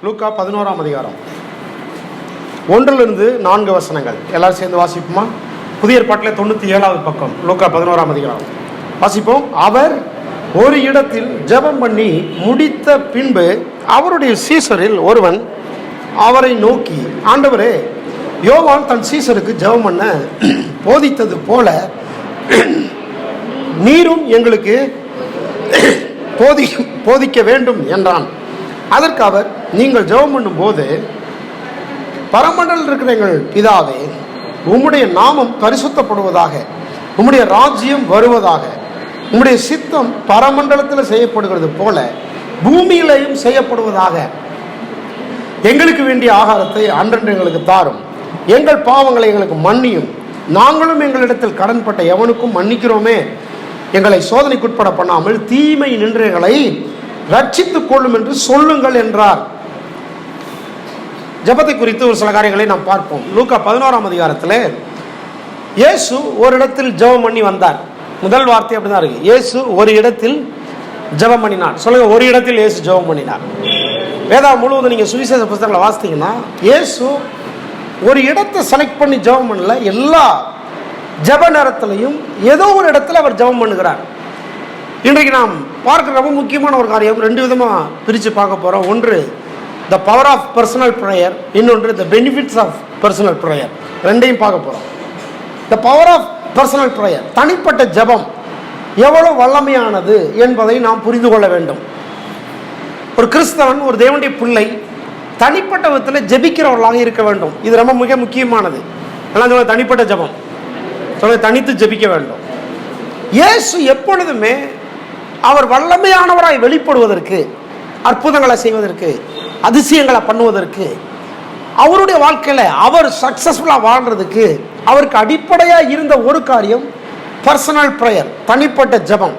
லூக்கா 11ஆம் அதிகாரம் 1 - 4 வசனங்கள் எல்லாரும் சேர்ந்து வாசிப்போமா? புதிய ஏற்பாட்டில் 97வது பக்கம் லூக்கா 11ஆம் அதிகாரம் வாசிப்போம். அவர் ஒரு இடத்தில் ஜெபம் பண்ணி முடித்த பின்பு அவருடைய சீசரில் ஒருவன் அவரை நோக்கி, ஆண்டவரே, யோவான் தன் சீசருக்கு ஜெபம் பண்ண போதித்தது போல நீரும் எங்களுக்கு போதிக்க வேண்டும் என்றான். அதற்கு அவர், நீங்கள் ஜெபம் பண்ணும் போது, பரமண்டலில் இருக்கிற எங்கள் பிதாவே, உம்முடைய நாமம் பரிசுத்தப்படுவதாக, உம்முடைய ராஜ்யம் வருவதாக, உம்முடைய சித்தம் பரமண்டலத்தில் செய்யப்படுகிறது போல பூமியிலையும் செய்யப்படுவதாக. எங்களுக்கு வேண்டிய ஆகாரத்தை அன்றன்று எங்களுக்கு தாரும். எங்கள் பாவங்களை எங்களுக்கு மன்னியும், நாங்களும் எங்களிடத்தில் கடன்பட்ட எவனுக்கும் மன்னிக்கிறோமே. எங்களை சோதனைக்குட்பட பண்ணாமல் தீமை நின்று எங்களை ரட்சித்துக் கொள்ளும் என்று சொல்லுங்கள் என்றார். ஜெபத்தை குறித்து ஒரு சில காரியங்களை நாம் பார்ப்போம். லூக்கா 11ஆம் அதிகாரத்தில் இயேசு ஒரு இடத்தில் ஜெபம் பண்ணி வந்தார். முதல் வார்த்தை அப்படிதான் இருக்கு, இயேசு ஒரு இடத்தில் ஜெபம் பண்ணினார். சொல்லுங்க, ஒரு இடத்தில் இயேசு ஜெபம் பண்ணினார். வேதா முழுவதும் நீங்க சுவிசேஷ புத்தகங்களை வாசித்தீங்கன்னா இயேசு ஒரு இடத்தை செலக்ட் பண்ணி ஜெபம் பண்ணல, எல்லா ஜெப நேரத்திலையும் ஏதோ ஒரு இடத்துல அவர் ஜெபம் பண்ணுகிறார். இன்றைக்கு நாம் பார்க்கிற ரொம்ப முக்கியமான ஒரு காரியம், 2 விதமாக பிரித்து பார்க்க போகிறோம். ஒன்று the power of personal prayer, இன்னொன்று the benefits of personal prayer. ரெண்டையும் பார்க்க போகிறோம். The power of personal prayer, தனிப்பட்ட ஜெபம் எவ்வளவு வல்லமையானது என்பதை நாம் புரிந்து கொள்ள வேண்டும். ஒரு கிறிஸ்தவன், ஒரு தேவனுடைய பிள்ளை தனிப்பட்ட விதத்தில் ஜெபிக்கிறவர்களாக இருக்க வேண்டும். இது ரொம்ப மிக முக்கியமானது. எல்லாம் சொல்ல, தனிப்பட்ட ஜெபம் சொல்ல, தனித்து ஜெபிக்க வேண்டும். இயேசு எப்பொழுதுமே அவர் வல்லமையானவராய் வெளிப்படுவதற்கு, அற்புதங்களை செய்வதற்கு, அதிசயங்களை பண்ணுவதற்கு, அவருடைய வாழ்க்கையில் அவர் சக்சஸ்ஃபுல்லாக வாழ்றதுக்கு அவருக்கு அடிப்படையாக இருந்த ஒரு காரியம் பர்சனல் ப்ரேயர், தனிப்பட்ட ஜெபம்.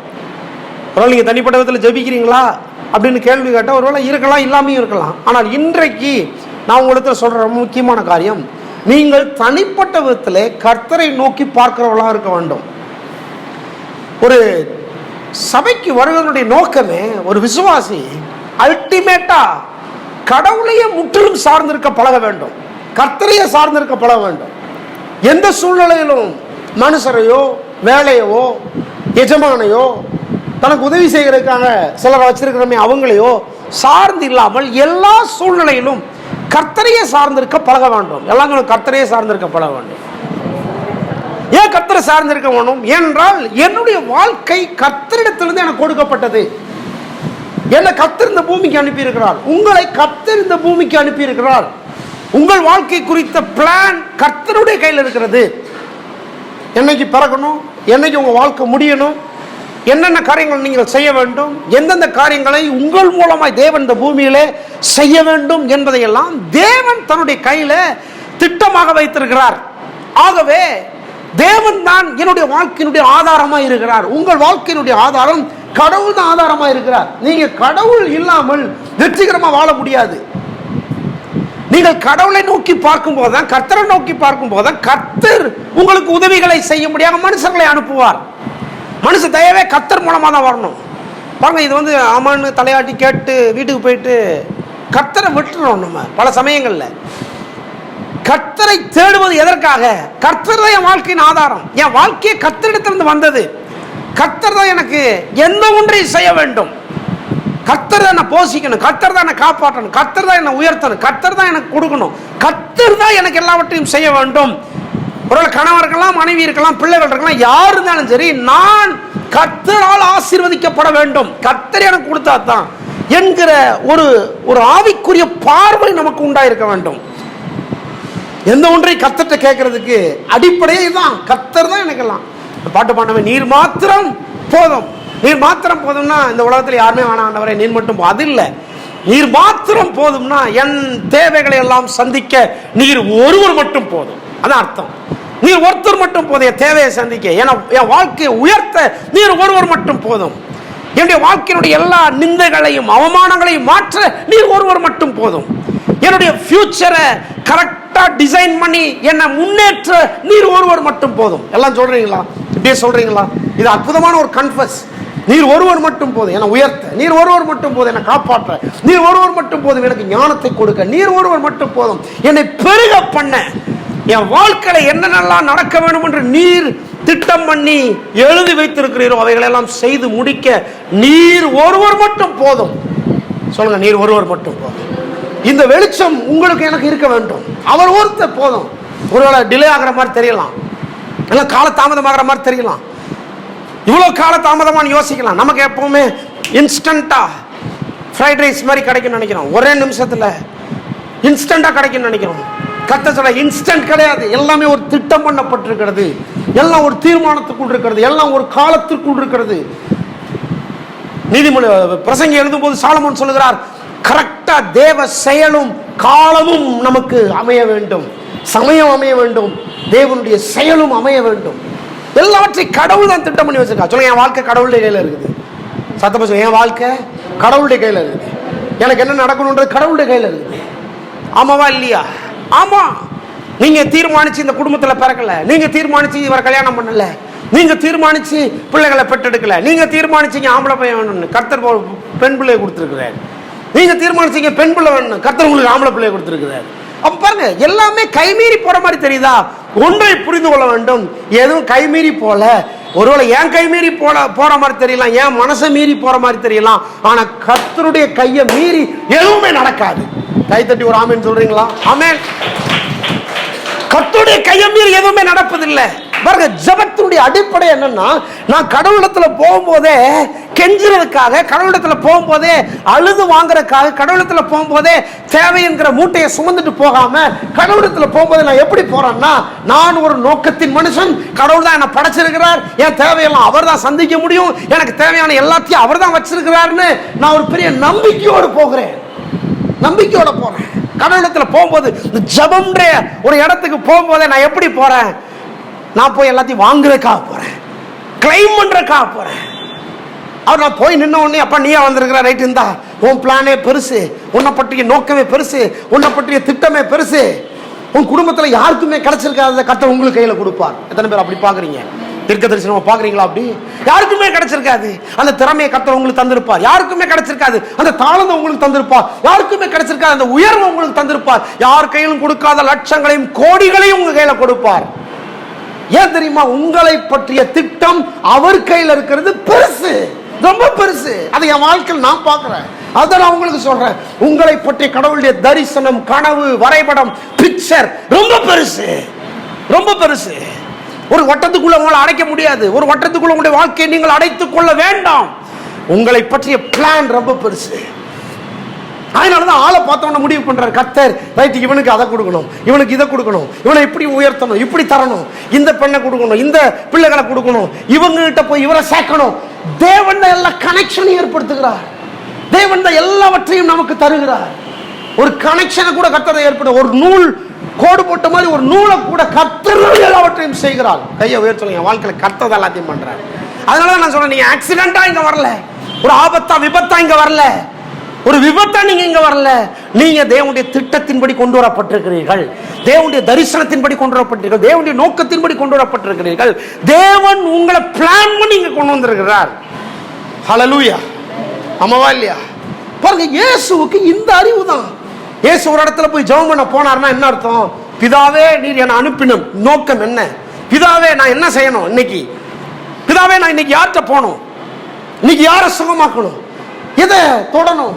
ஒருவேளை நீங்கள் தனிப்பட்ட விதத்தில் ஜெபிக்கிறீங்களா அப்படின்னு கேள்வி கேட்டால் ஒருவேளை இருக்கலாம், இல்லாமையும் இருக்கலாம். ஆனால் இன்றைக்கு நான் உங்களுக்கு சொல்கிற ரொம்ப முக்கியமான காரியம், நீங்கள் தனிப்பட்ட விதத்தில் கர்த்தரை நோக்கி பார்க்கிறவர்களாக இருக்க வேண்டும். ஒரு சபைக்கு வருவதனுடைய நோக்கமே, ஒரு விசுவாசி அல்டிமேட்டா கடவுளையே முற்றிலும் சார்ந்திருக்க பழக வேண்டும், கர்த்தரையே சார்ந்திருக்க பழக வேண்டும். எந்த சூழ்நிலையிலும் மனுஷரையோ வேலையவோ எஜமானையோ தனக்கு உதவி செய்கிறதுக்காக சிலரை வச்சிருக்கிறமே அவங்களையோ சார்ந்து இல்லாமல் எல்லா சூழ்நிலையிலும் கர்த்தரையே சார்ந்திருக்க பழக வேண்டும். எல்லாம் கர்த்தரையே சார்ந்திருக்க பழக வேண்டும். ஏன் கர்த்தரை சார்ந்திருக்க வேண்டும்? ஏனென்றால் என்னுடைய வாழ்க்கை கர்த்தரிடத்திலிருந்து எனக்கு கொடுக்கப்பட்டது. என்னை கர்த்தர் இந்த பூமிக்கு அனுப்பி இருக்கிறார், உங்களை கர்த்தர் இந்த பூமிக்கு அனுப்பி இருக்கிறார். உங்கள் வாழ்க்கை குறித்த பிளான் கர்த்தருடைய கையில் இருக்கிறது. என்னைக்கு பிறக்கணும், என்னைக்கு உங்க வாழ்க்கை முடியணும், என்னென்ன காரியங்கள் நீங்கள் செய்ய வேண்டும், எந்தெந்த காரியங்களை உங்கள் மூலமாய் தேவன் இந்த பூமியிலே செய்ய வேண்டும் என்பதையெல்லாம் தேவன் தன்னுடைய கையில திட்டமாக வைத்திருக்கிறார். ஆகவே தேவன் தான் என்னுடைய வாழ்க்கையினுடைய ஆதாரமா இருக்கிறார். உங்கள் வாழ்க்கையினுடைய ஆதாரம் கடவுள் தான் ஆதாரமா இருக்கிறார். நீங்க கடவுள் இல்லாமல் வெற்றிகரமா வாழ முடியாது. நீங்கள் கடவுளை நோக்கி பார்க்கும் போதுதான், கர்த்தரை நோக்கி பார்க்கும் போதுதான் கர்த்தர் உங்களுக்கு உதவிகளை செய்ய முடியாத மனுஷர்களை அனுப்புவார். மனுஷ தயவே கர்த்தர் மூலமா தான் வரணும். பாருங்க, இது ஆமான்னு தலையாட்டி கேட்டு வீட்டுக்கு போயிட்டு கர்த்தரை விட்டுறோம். நம்ம பல சமயங்கள்ல கர்த்தரை தேடுவது எதற்காக? கர்த்தர் தான் என் வாழ்க்கையின் ஆதாரம். என் வாழ்க்கையை கர்த்தரிடத்திலிருந்து வந்தது. கர்த்தர் தான் எனக்கு எந்த ஒன்றையும் செய்ய வேண்டும். கர்த்தர் தான் என்னை போஷிக்கணும், கர்த்தர் தான் என்னை காப்பாற்றணும், கர்த்தர் தான் என்னை உயர்த்தணும், கர்த்தர் தான் எனக்கு கொடுக்கணும், கர்த்தர் தான் எனக்கு எல்லாவற்றையும் செய்ய வேண்டும். ஒரு கணவர் இருக்கலாம், மனைவி இருக்கலாம், பிள்ளைகள் இருக்கலாம், யார் இருந்தாலும் சரி, நான் கர்த்தரால் ஆசீர்வதிக்கப்பட வேண்டும், கர்த்தர் எனக்கு கொடுத்தா தான் என்கிற ஒரு ஆவிக்குரிய பார்வை நமக்கு உண்டாயிருக்க வேண்டும். எந்த ஒன்றை கர்த்தர்ட்ட கேட்கறதுக்கு அடிப்படையே தான், கர்த்தர் தான் எனக்கெல்லாம். பாட்டு பாண்டவன், நீர் மாத்திரம் போதும், நீர் மாத்திரம் போதும்னா இந்த உலகத்தில் யாருமே வேணாம் ஆண்டவரே, நீர் மட்டும் அது இல்லை. நீர் மாத்திரம் போதும்னா என் தேவைகளை எல்லாம் சந்திக்க நீர் ஒருவர் மட்டும் போதும். அதான் அர்த்தம். நீர் ஒருத்தர் மட்டும் போதும் என் தேவையை சந்திக்க, என் வாழ்க்கையை உயர்த்த நீர் ஒருவர் மட்டும் போதும். என்னுடைய வாழ்க்கையினுடைய எல்லா நிந்தைகளையும் அவமானங்களையும் மாற்ற நீர் ஒருவர் மட்டும் போதும். என்னுடைய ஃபியூச்சரை கரெக்டா டிசைன் பண்ணி என்னை முன்னேற்ற நீர் ஒருவர் மட்டும் போதும். எல்லாம் சொல்றீங்களா? இப்படியே சொல்றீங்களா? இது அற்புதமான ஒரு கன்ஃபஸ். நீர் ஒருவர் மட்டும் போதும் என்னை உயர்த்த, நீர் ஒருவர் மட்டும் போதும் என்னை காப்பாற்ற, நீர் ஒருவர் மட்டும் போதும் எனக்கு ஞானத்தை கொடுக்க, நீர் ஒருவர் மட்டும் போதும் என்னை பெருக பண்ண, என் வாழ்க்கையில என்னென்னலாம் நடக்க வேண்டும் என்று நீர் திட்டம் பண்ணி எழுதி வைத்திருக்கிறீரோ அவைகளெல்லாம் செய்து முடிக்க நீர் ஒருவர் மட்டும் போதும். சொல்லுங்க, நீர் ஒருவர் மட்டும் போதும். இந்த வெளிச்சம் உங்களுக்கு எனக்கு இருக்க வேண்டும். அவர் ஒருத்தர் போதும். ஒருவேளை டிலே ஆகிற மாதிரி தெரியலாம், இல்லை காலதாமதமாகிற மாதிரி தெரியலாம், இவ்வளோ காலதாமதமானு யோசிக்கலாம். நமக்கு எப்பவுமே இன்ஸ்டண்டா ஃப்ரைட் ரைஸ் மாதிரி கிடைக்கும்னு நினைக்கிறோம், ஒரே நிமிஷத்தில் இன்ஸ்டண்டா கிடைக்கும்னு நினைக்கிறோம். கர்த்தர் சொல்ல இன்ஸ்டன்ட் கிடையாது, எல்லாமே ஒரு திட்டம் பண்ணப்பட்டிருக்கிறது, எல்லாம் ஒரு தீர்மானத்துக்குள் இருக்கிறது, எல்லாம் ஒரு காலத்திற்குள் இருக்கிறது. நீதிமொழி பிரசங்கி எழுதும்போது சாலமோன் சொல்லுகிறார், கரெக்டா தேவ செயலும் காலமும் நமக்கு அமைய வேண்டும், சமயம் அமைய வேண்டும், தேவனுடைய செயலும் அமைய வேண்டும். எல்லாவற்றையும் கடவுள் தான் திட்டம் பண்ணி வச்சிருக்கா. சொல்லுங்க, என் வாழ்க்கை கடவுளுடைய கையில் இருக்குது. சத்தமா சொல்லுங்க, என் வாழ்க்கை கடவுளுடைய கையில் இருக்குது. எனக்கு என்ன நடக்கணுன்றது கடவுளுடைய கையில் இருக்குது. ஆமாவா இல்லையா? ஆமா. நீங்க தீர்மானிச்சு இந்த குடும்பத்தில் பிறக்கல, நீங்க தீர்மானிச்சு இவரை கல்யாணம் பண்ணல, நீங்க தீர்மானிச்சு பிள்ளைகளை பெற்றெடுக்கல, நீங்க தீர்மானிச்சீங்க ஆம்பளை பையன் வேணும்னு, கர்த்தர் பெண் பிள்ளையை கொடுத்துருக்கிறார். நீங்க தீர்மானிச்சீங்க பெண் பிள்ளை வேணும், கர்த்தர் உங்களுக்கு ஆம்பளை பிள்ளையை கொடுத்துருக்கிறார். அப்ப பாருங்க, எல்லாமே கைமீறி போற மாதிரி தெரியுதா? ஒன்றை புரிந்து கொள்ள வேண்டும், எதுவும் கைமீறி போல. ஒருவேளை ஏன் கைமீறி போற மாதிரி தெரியலாம், ஏன் மனசை மீறி போற மாதிரி தெரியலாம், ஆனா கர்த்தருடைய கையை மீறி எதுவுமே நடக்காது. கை தட்டி ஒரு ஆமேன் சொல்றீங்களா? ஆமேன். கர்த்தருடைய கையை மீறி எதுவுமே நடப்பதில்லை. பாருங்க, ஜபத்தினுடைய அடிப்படை என்னன்னா, நான் கடவுளத்துல போகும்போதே கெஞ்சுறதுக்காக, கடவுளத்துல போகும்போதே அழுது வாங்குறதுக்காக, கடவுளத்துல போகும்போதே தேவை என்கிற மூட்டையை சுமந்துட்டு போகாம, கடவுளத்துல போகும்போது நான் எப்படி போறேன்னா, நான் ஒரு நோக்கத்தின் மனுஷன், கடவுள் தான் என்னை படைச்சிருக்கிறார், என் தேவையெல்லாம் அவர் தான் சந்திக்க முடியும், எனக்கு தேவையான எல்லாத்தையும் அவர் தான் வச்சிருக்கிறாருன்னு நான் ஒரு பெரிய நம்பிக்கையோடு போகிறேன், நம்பிக்கையோட போறேன். கடவுளத்துல போகும்போது ஜபம்ன்ற ஒரு இடத்துக்கு போகும்போதே நான் எப்படி போறேன்? நான் போய் எல்லாத்தையும் வாங்குறதுக்காக போறேன், கிளைம் பண்றதுக்காக போறேன். அவர் நான் போய் நின்ன உடனே, அப்பா நீயா வந்திருக்கிற, ரைட், இருந்தா உன் பிளானே பெருசு, உன்னை பற்றிய நோக்கமே பெருசு, உன்னை பற்றிய திட்டமே பெருசு, உன் குடும்பத்துல யாருக்குமே கிடைச்சிருக்காத கர்த்தர் உங்களுக்கு கையில கொடுப்பார். எத்தனை பேர் அப்படி பாக்குறீங்க? தீர்க்க தரிசனம் பாக்குறீங்களா? அப்படி யாருக்குமே கிடைச்சிருக்காது. அந்த திறமையை கர்த்தர் உங்களுக்கு தந்திருப்பார், யாருக்குமே கிடைச்சிருக்காது. அந்த தாளத்தை உங்களுக்கு தந்திருப்பார், யாருக்குமே கிடைச்சிருக்காது. அந்த உயர்வு உங்களுக்கு தந்திருப்பார், யார் கையிலும் கொடுக்காத லட்சங்களையும் கோடிகளையும் உங்க கையில கொடுப்பார். ஏன் தெரியுமா? உங்களை பற்றிய திட்டம் அவர் கையில் இருக்கிறது பெருசு, ரொம்ப பெருசு. அதை என் வாழ்க்கையில் நான் பார்க்கிறேன், அதை நான் உங்களுக்கு சொல்றேன். உங்களை பற்றிய கடவுளுடைய தரிசனம், கனவு, வரைபடம், பிக்சர் ரொம்ப பெருசு, ரொம்ப பெருசு. ஒரு வட்டத்துக்குள்ள உங்களை அடைக்க முடியாது, ஒரு வட்டத்துக்குள்ள உங்களுடைய வாழ்க்கையை நீங்கள் அடைத்துக் கொள்ள வேண்டாம். உங்களை பற்றிய பிளான் ரொம்ப பெருசு. அதனாலதான் ஆளை பார்த்தவன முடிவு பண்றாரு கர்த்தர், ரைட், இவனுக்கு அதை கொடுக்கணும், இவனுக்கு இதை கொடுக்கணும், இவனை இப்படி உயர்த்தணும், இப்படி தரணும், இந்த பெண்ணை கொடுக்கணும், இந்த பிள்ளைகளை கொடுக்கணும், இவங்க கிட்ட போய் இவரை சேர்க்கணும். தேவன் தான் எல்லா கனெக்ஷனையும் ஏற்படுத்துகிறார், தேவன் தான் எல்லாவற்றையும் நமக்கு தருகிறார். ஒரு கனெக்ஷனை கூட கர்த்தர் ஏற்படுத்த, ஒரு நூல் கோடு போட்ட மாதிரி ஒரு நூலை கூட கர்த்தர் எல்லாவற்றையும் செய்கிறார். கையை உயர்த்தணும், என் வாழ்க்கையில கர்த்தர் எல்லாத்தையும் பண்றாரு. அதனால நான் சொல்றேன், நீங்க ஆக்சிடென்டா இங்க வரல, ஒரு ஆபத்தா விபத்தா இங்க வரல, ஒரு விபத்தா நீங்க இங்க வரல. நீங்க தேவனுடைய திட்டத்தின்படி கொண்டு வரப்பட்டிருக்கிறீர்கள், தேவனுடைய தரிசனத்தின்படி கொண்டு வரப்பட்டிருக்கிறீர்கள், தேவனுடைய நோக்கத்தின்படி கொண்டு வரப்பட்டிருக்கிறீர்கள். தேவன் உங்களை பிளான் பண்ணி இங்க கொண்டு வந்திருக்கிறார். ஹல்லேலூயா. ஆமாவா இல்லையா? பாருங்க, இயேசுவுக்கு இந்த அறிவு தான். இயேசு ஒரு இடத்துல போய் ஜெபம் பண்ண போனார்னா என்ன அர்த்தம்? பிதாவே நீர் என்னை அனுப்பின நோக்கம் என்ன? பிதாவே நான் என்ன செய்யணும் இன்னைக்கு? பிதாவே நான் இன்னைக்கு யார்கிட்ட போகணும்? இன்னைக்கு யாரை சுகமாக்கணும்? எதை தொடணும்?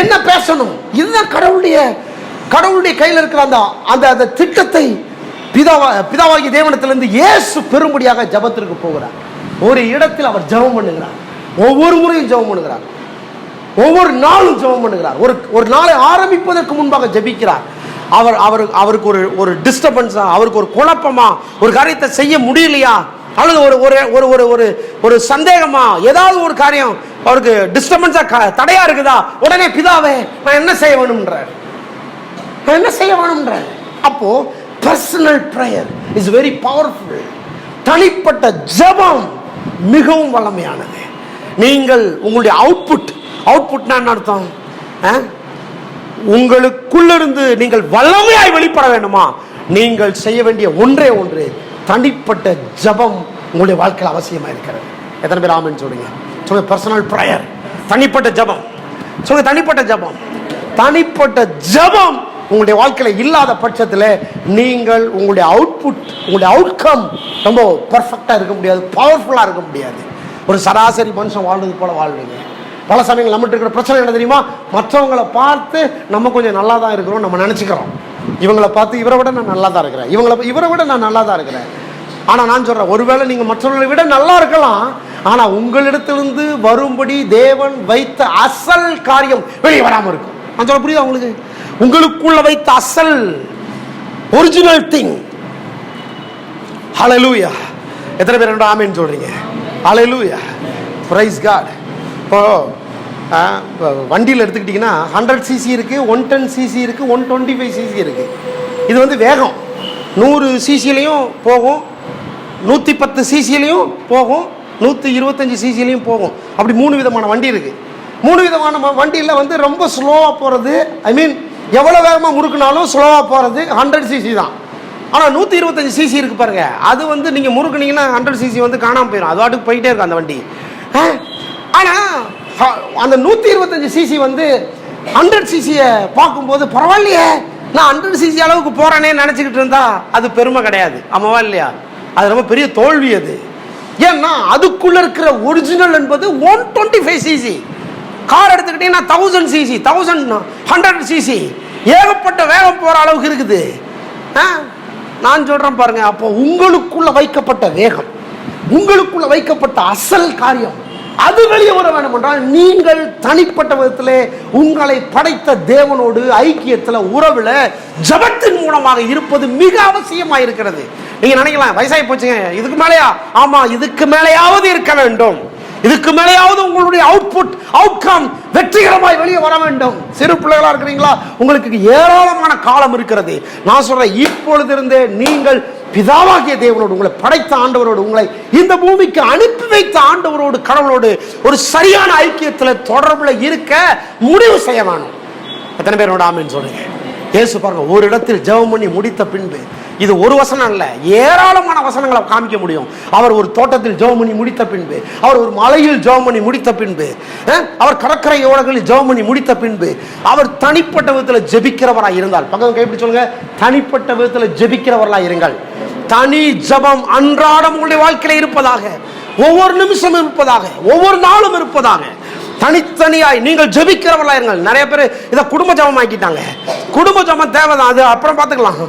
என்ன பேசணும்? இதுதான் கடவுளுடைய கையில் இருக்கிற அந்த திட்டத்தை பிதாவாகிய தேவனிடத்திலிருந்து இயேசு பெரும்படியாக ஜெபத்திற்கு போகிறார். ஒரு இடத்தில் அவர் ஜெபம் பண்ணுகிறார், ஒவ்வொரு முறையும் ஜெபம் பண்ணுகிறார், ஒவ்வொரு நாளும் ஜெபம் பண்ணுகிறார். ஒரு நாளை ஆரம்பிப்பதற்கு முன்பாக ஜெபிக்கிறார். அவருக்கு ஒரு டிஸ்டர்பன்ஸா, அவருக்கு ஒரு குழப்பமா, ஒரு காரியத்தை செய்ய முடியலையா, அல்லது ஒரு சந்தேகமா, ஏதாவது ஒரு காரியம் அவருக்கு டிஸ்டர்பன்ஸா, தடையா இருக்குதா, உடனே பிதாவே நான் என்ன செய்ய வேணும்ன்றார், நான் என்ன செய்ய வேணும்ன்றார். அப்போ personal prayer is very powerful. தனிப்பட்ட ஜெபம் மிகவும் வல்லமையானது. நீங்கள் உங்களுடைய அவுட்புட்னா என்ன அர்த்தம்? உங்களுக்குள்ளிருந்து நீங்கள் வல்லமையாய் வெளிப்பட வேண்டுமா? நீங்கள் செய்ய வேண்டிய ஒன்றே ஒன்று, தனிப்பட்ட ஜெபம் உங்களுடைய வாழ்க்கையில் அவசியமா இருக்கிறது. எத்தனை பேர் ஆமென் சொல்லுங்க? சொல்லுங்க பர்சனல் ப்ரேயர், தனிப்பட்ட ஜெபம். சொல்லுங்க தனிப்பட்ட ஜெபம். தனிப்பட்ட ஜெபம் உங்களுடைய வாழ்க்கையில் இல்லாத பட்சத்தில் நீங்கள் உங்களுடைய அவுட்புட், உங்களுடைய அவுட்கம் ரொம்ப பர்ஃபெக்டாக இருக்க முடியாது, பவர்ஃபுல்லாக இருக்க முடியாது. ஒரு சராசரி மனுஷன் வாழ்றது போல வாழ்வீங்க. பல சமயங்கள் நம்மகிட்ட இருக்கிற பிரச்சனை என்ன தெரியுமா? மற்றவங்களை பார்த்து நம்ம கொஞ்சம் நல்லா தான் இருக்கிறோம் நம்ம நினச்சிக்கிறோம். இவங்களை பார்த்து இவரை விட நான் நல்லா தான் இருக்கிறேன், இவரை விட நான் நல்லா தான் இருக்கிறேன். ஆனால் நான் சொல்கிறேன், ஒருவேளை நீங்கள் மற்றவர்களை விட நல்லா இருக்கலாம், ஆனால் உங்களிடத்திலிருந்து வரும்படி தேவன் வைத்த அசல் காரியம் வெளியே வராமல் இருக்கும். நான் சொல்ல புரியுதா உங்களுக்கு? உங்களுக்குள்ள வைத்த அசல் ஒரிஜினல் திங். ஹல்லேலூயா. எத்தனை பேர் ஆமென் சொல்றீங்க? ஹல்லேலூயா, பிரைஸ் காட். இப்போ வண்டியில் எடுத்துக்கிட்டிங்கன்னா 100 சிசி இருக்குது, 110 சிசி இருக்குது, 125 சிசி இருக்குது. இது வந்து வேகம் 100 சிசிலையும் போகும், 110 சிசிலையும் போகும், 125 சிசிலையும் போகும். அப்படி 3 விதமான வண்டி இருக்குது. 3 விதமான வண்டியில் வந்து ரொம்ப ஸ்லோவாக போகிறது, ஐ மீன் எவ்வளோ வேகமாக முறுக்குனாலும் ஸ்லோவாக போகிறது 100 சிசி தான். ஆனால் 125 சிசி இருக்குது பாருங்க, அது வந்து நீங்கள் முறுக்குனீங்கன்னா 100 சிசி வந்து காணாமல் போயிடும், அது வாட்டுக்கு போயிட்டே இருக்கும் அந்த வண்டி. ஆனால் அந்த 125 சிசி வந்து 100 சிசியை பார்க்கும்போது பரவாயில்லையே, நான் 100 சிசி அளவுக்கு போகிறேனே நினச்சிக்கிட்டு இருந்தா அது பெருமை கிடையாது. ஆமாவா இல்லையா? அது ரொம்ப பெரிய தோல்வி அது. ஏன்னா அதுக்குள்ள இருக்கிற ஒரிஜினல் என்பது 125 சிசி. கார் எடுத்துக்கிட்டீங்கன்னா 1000 சிசி, 1100 சிசி, ஏகப்பட்ட வேகம் போகிற அளவுக்கு இருக்குது. நான் சொல்கிறேன் பாருங்க, அப்போ உங்களுக்குள்ள வைக்கப்பட்ட வேகம், உங்களுக்குள்ள வைக்கப்பட்ட அசல் காரியம் அது வெளியே வர வேண்டும் என்றால் நீங்கள் தனிப்பட்ட விதத்திலே உங்களை படைத்த தேவனோடு ஐக்கியத்தில் உறவில் ஜபத்தின் மூலமாக இருப்பது மிக அவசியமாக இருக்கிறது. நீங்க நினைக்கலாம் வயசாகி போச்சுங்க, இதுக்கு மேலேயா? ஆமா, இதுக்கு மேலேயாவது இருக்க வேண்டும், இதுக்கு மேலேயாவது உங்களுடைய அவுட்புட் அவுட்கம் வெற்றிகரமாய் வெளியே வர வேண்டும். சிறு பிள்ளைகளா இருக்கிறீங்களா? உங்களுக்கு ஏராளமான காலம் இருக்கிறது. நான் சொல்றேன், இப்பொழுது இருந்தே நீங்கள் பிதாவாகிய தேவனோடு, உங்களை படைத்த ஆண்டவரோடு, உங்களை இந்த பூமிக்கு அனுப்பி வைத்த ஆண்டவரோடு, கடவுளோடு ஒரு சரியான ஐக்கியத்தில் தொடர்புல இருக்க முடிவு செய்ய வேணும். எத்தனை பேரோட ஆமென் சொல்லுங்க? இயேசு பாருங்க, ஒரு இடத்தில் ஜெபம் பண்ணி முடித்த பின்பு, இது ஒரு வசனம் அல்ல, ஏராளமான வசனங்களை காமிக்க முடியும். அவர் ஒரு தோட்டத்தில் ஜெபம் பண்ணி முடித்த பின்பு, அவர் ஒரு மலையில் ஜெபம் பண்ணி முடித்த பின்பு, அவர் கடற்கரை ஓரங்களில் ஜெபம் பண்ணி முடித்த பின்பு, அவர் தனிப்பட்ட விதத்தில் ஜெபிக்கிறவராக இருந்தால், பக்கம் கைப்பிடி சொல்லுங்க, தனிப்பட்ட விதத்தில் ஜெபிக்கிறவர்களாக இருங்கள். தனி ஜெபம் அன்றாடம் உங்களுடைய வாழ்க்கையில் இருப்பதாக, ஒவ்வொரு நிமிஷமும் இருப்பதாக, ஒவ்வொரு நாளும் இருப்பதாக, தனித்தனியாய் நீங்கள் ஜெபிக்கிறவர்களா இருங்கள். நிறைய பேர் இதை குடும்ப ஜெபம் ஆக்கிட்டாங்க. குடும்ப ஜெபம் தேவைதான், அது அப்புறம் பார்த்துக்கலாம்.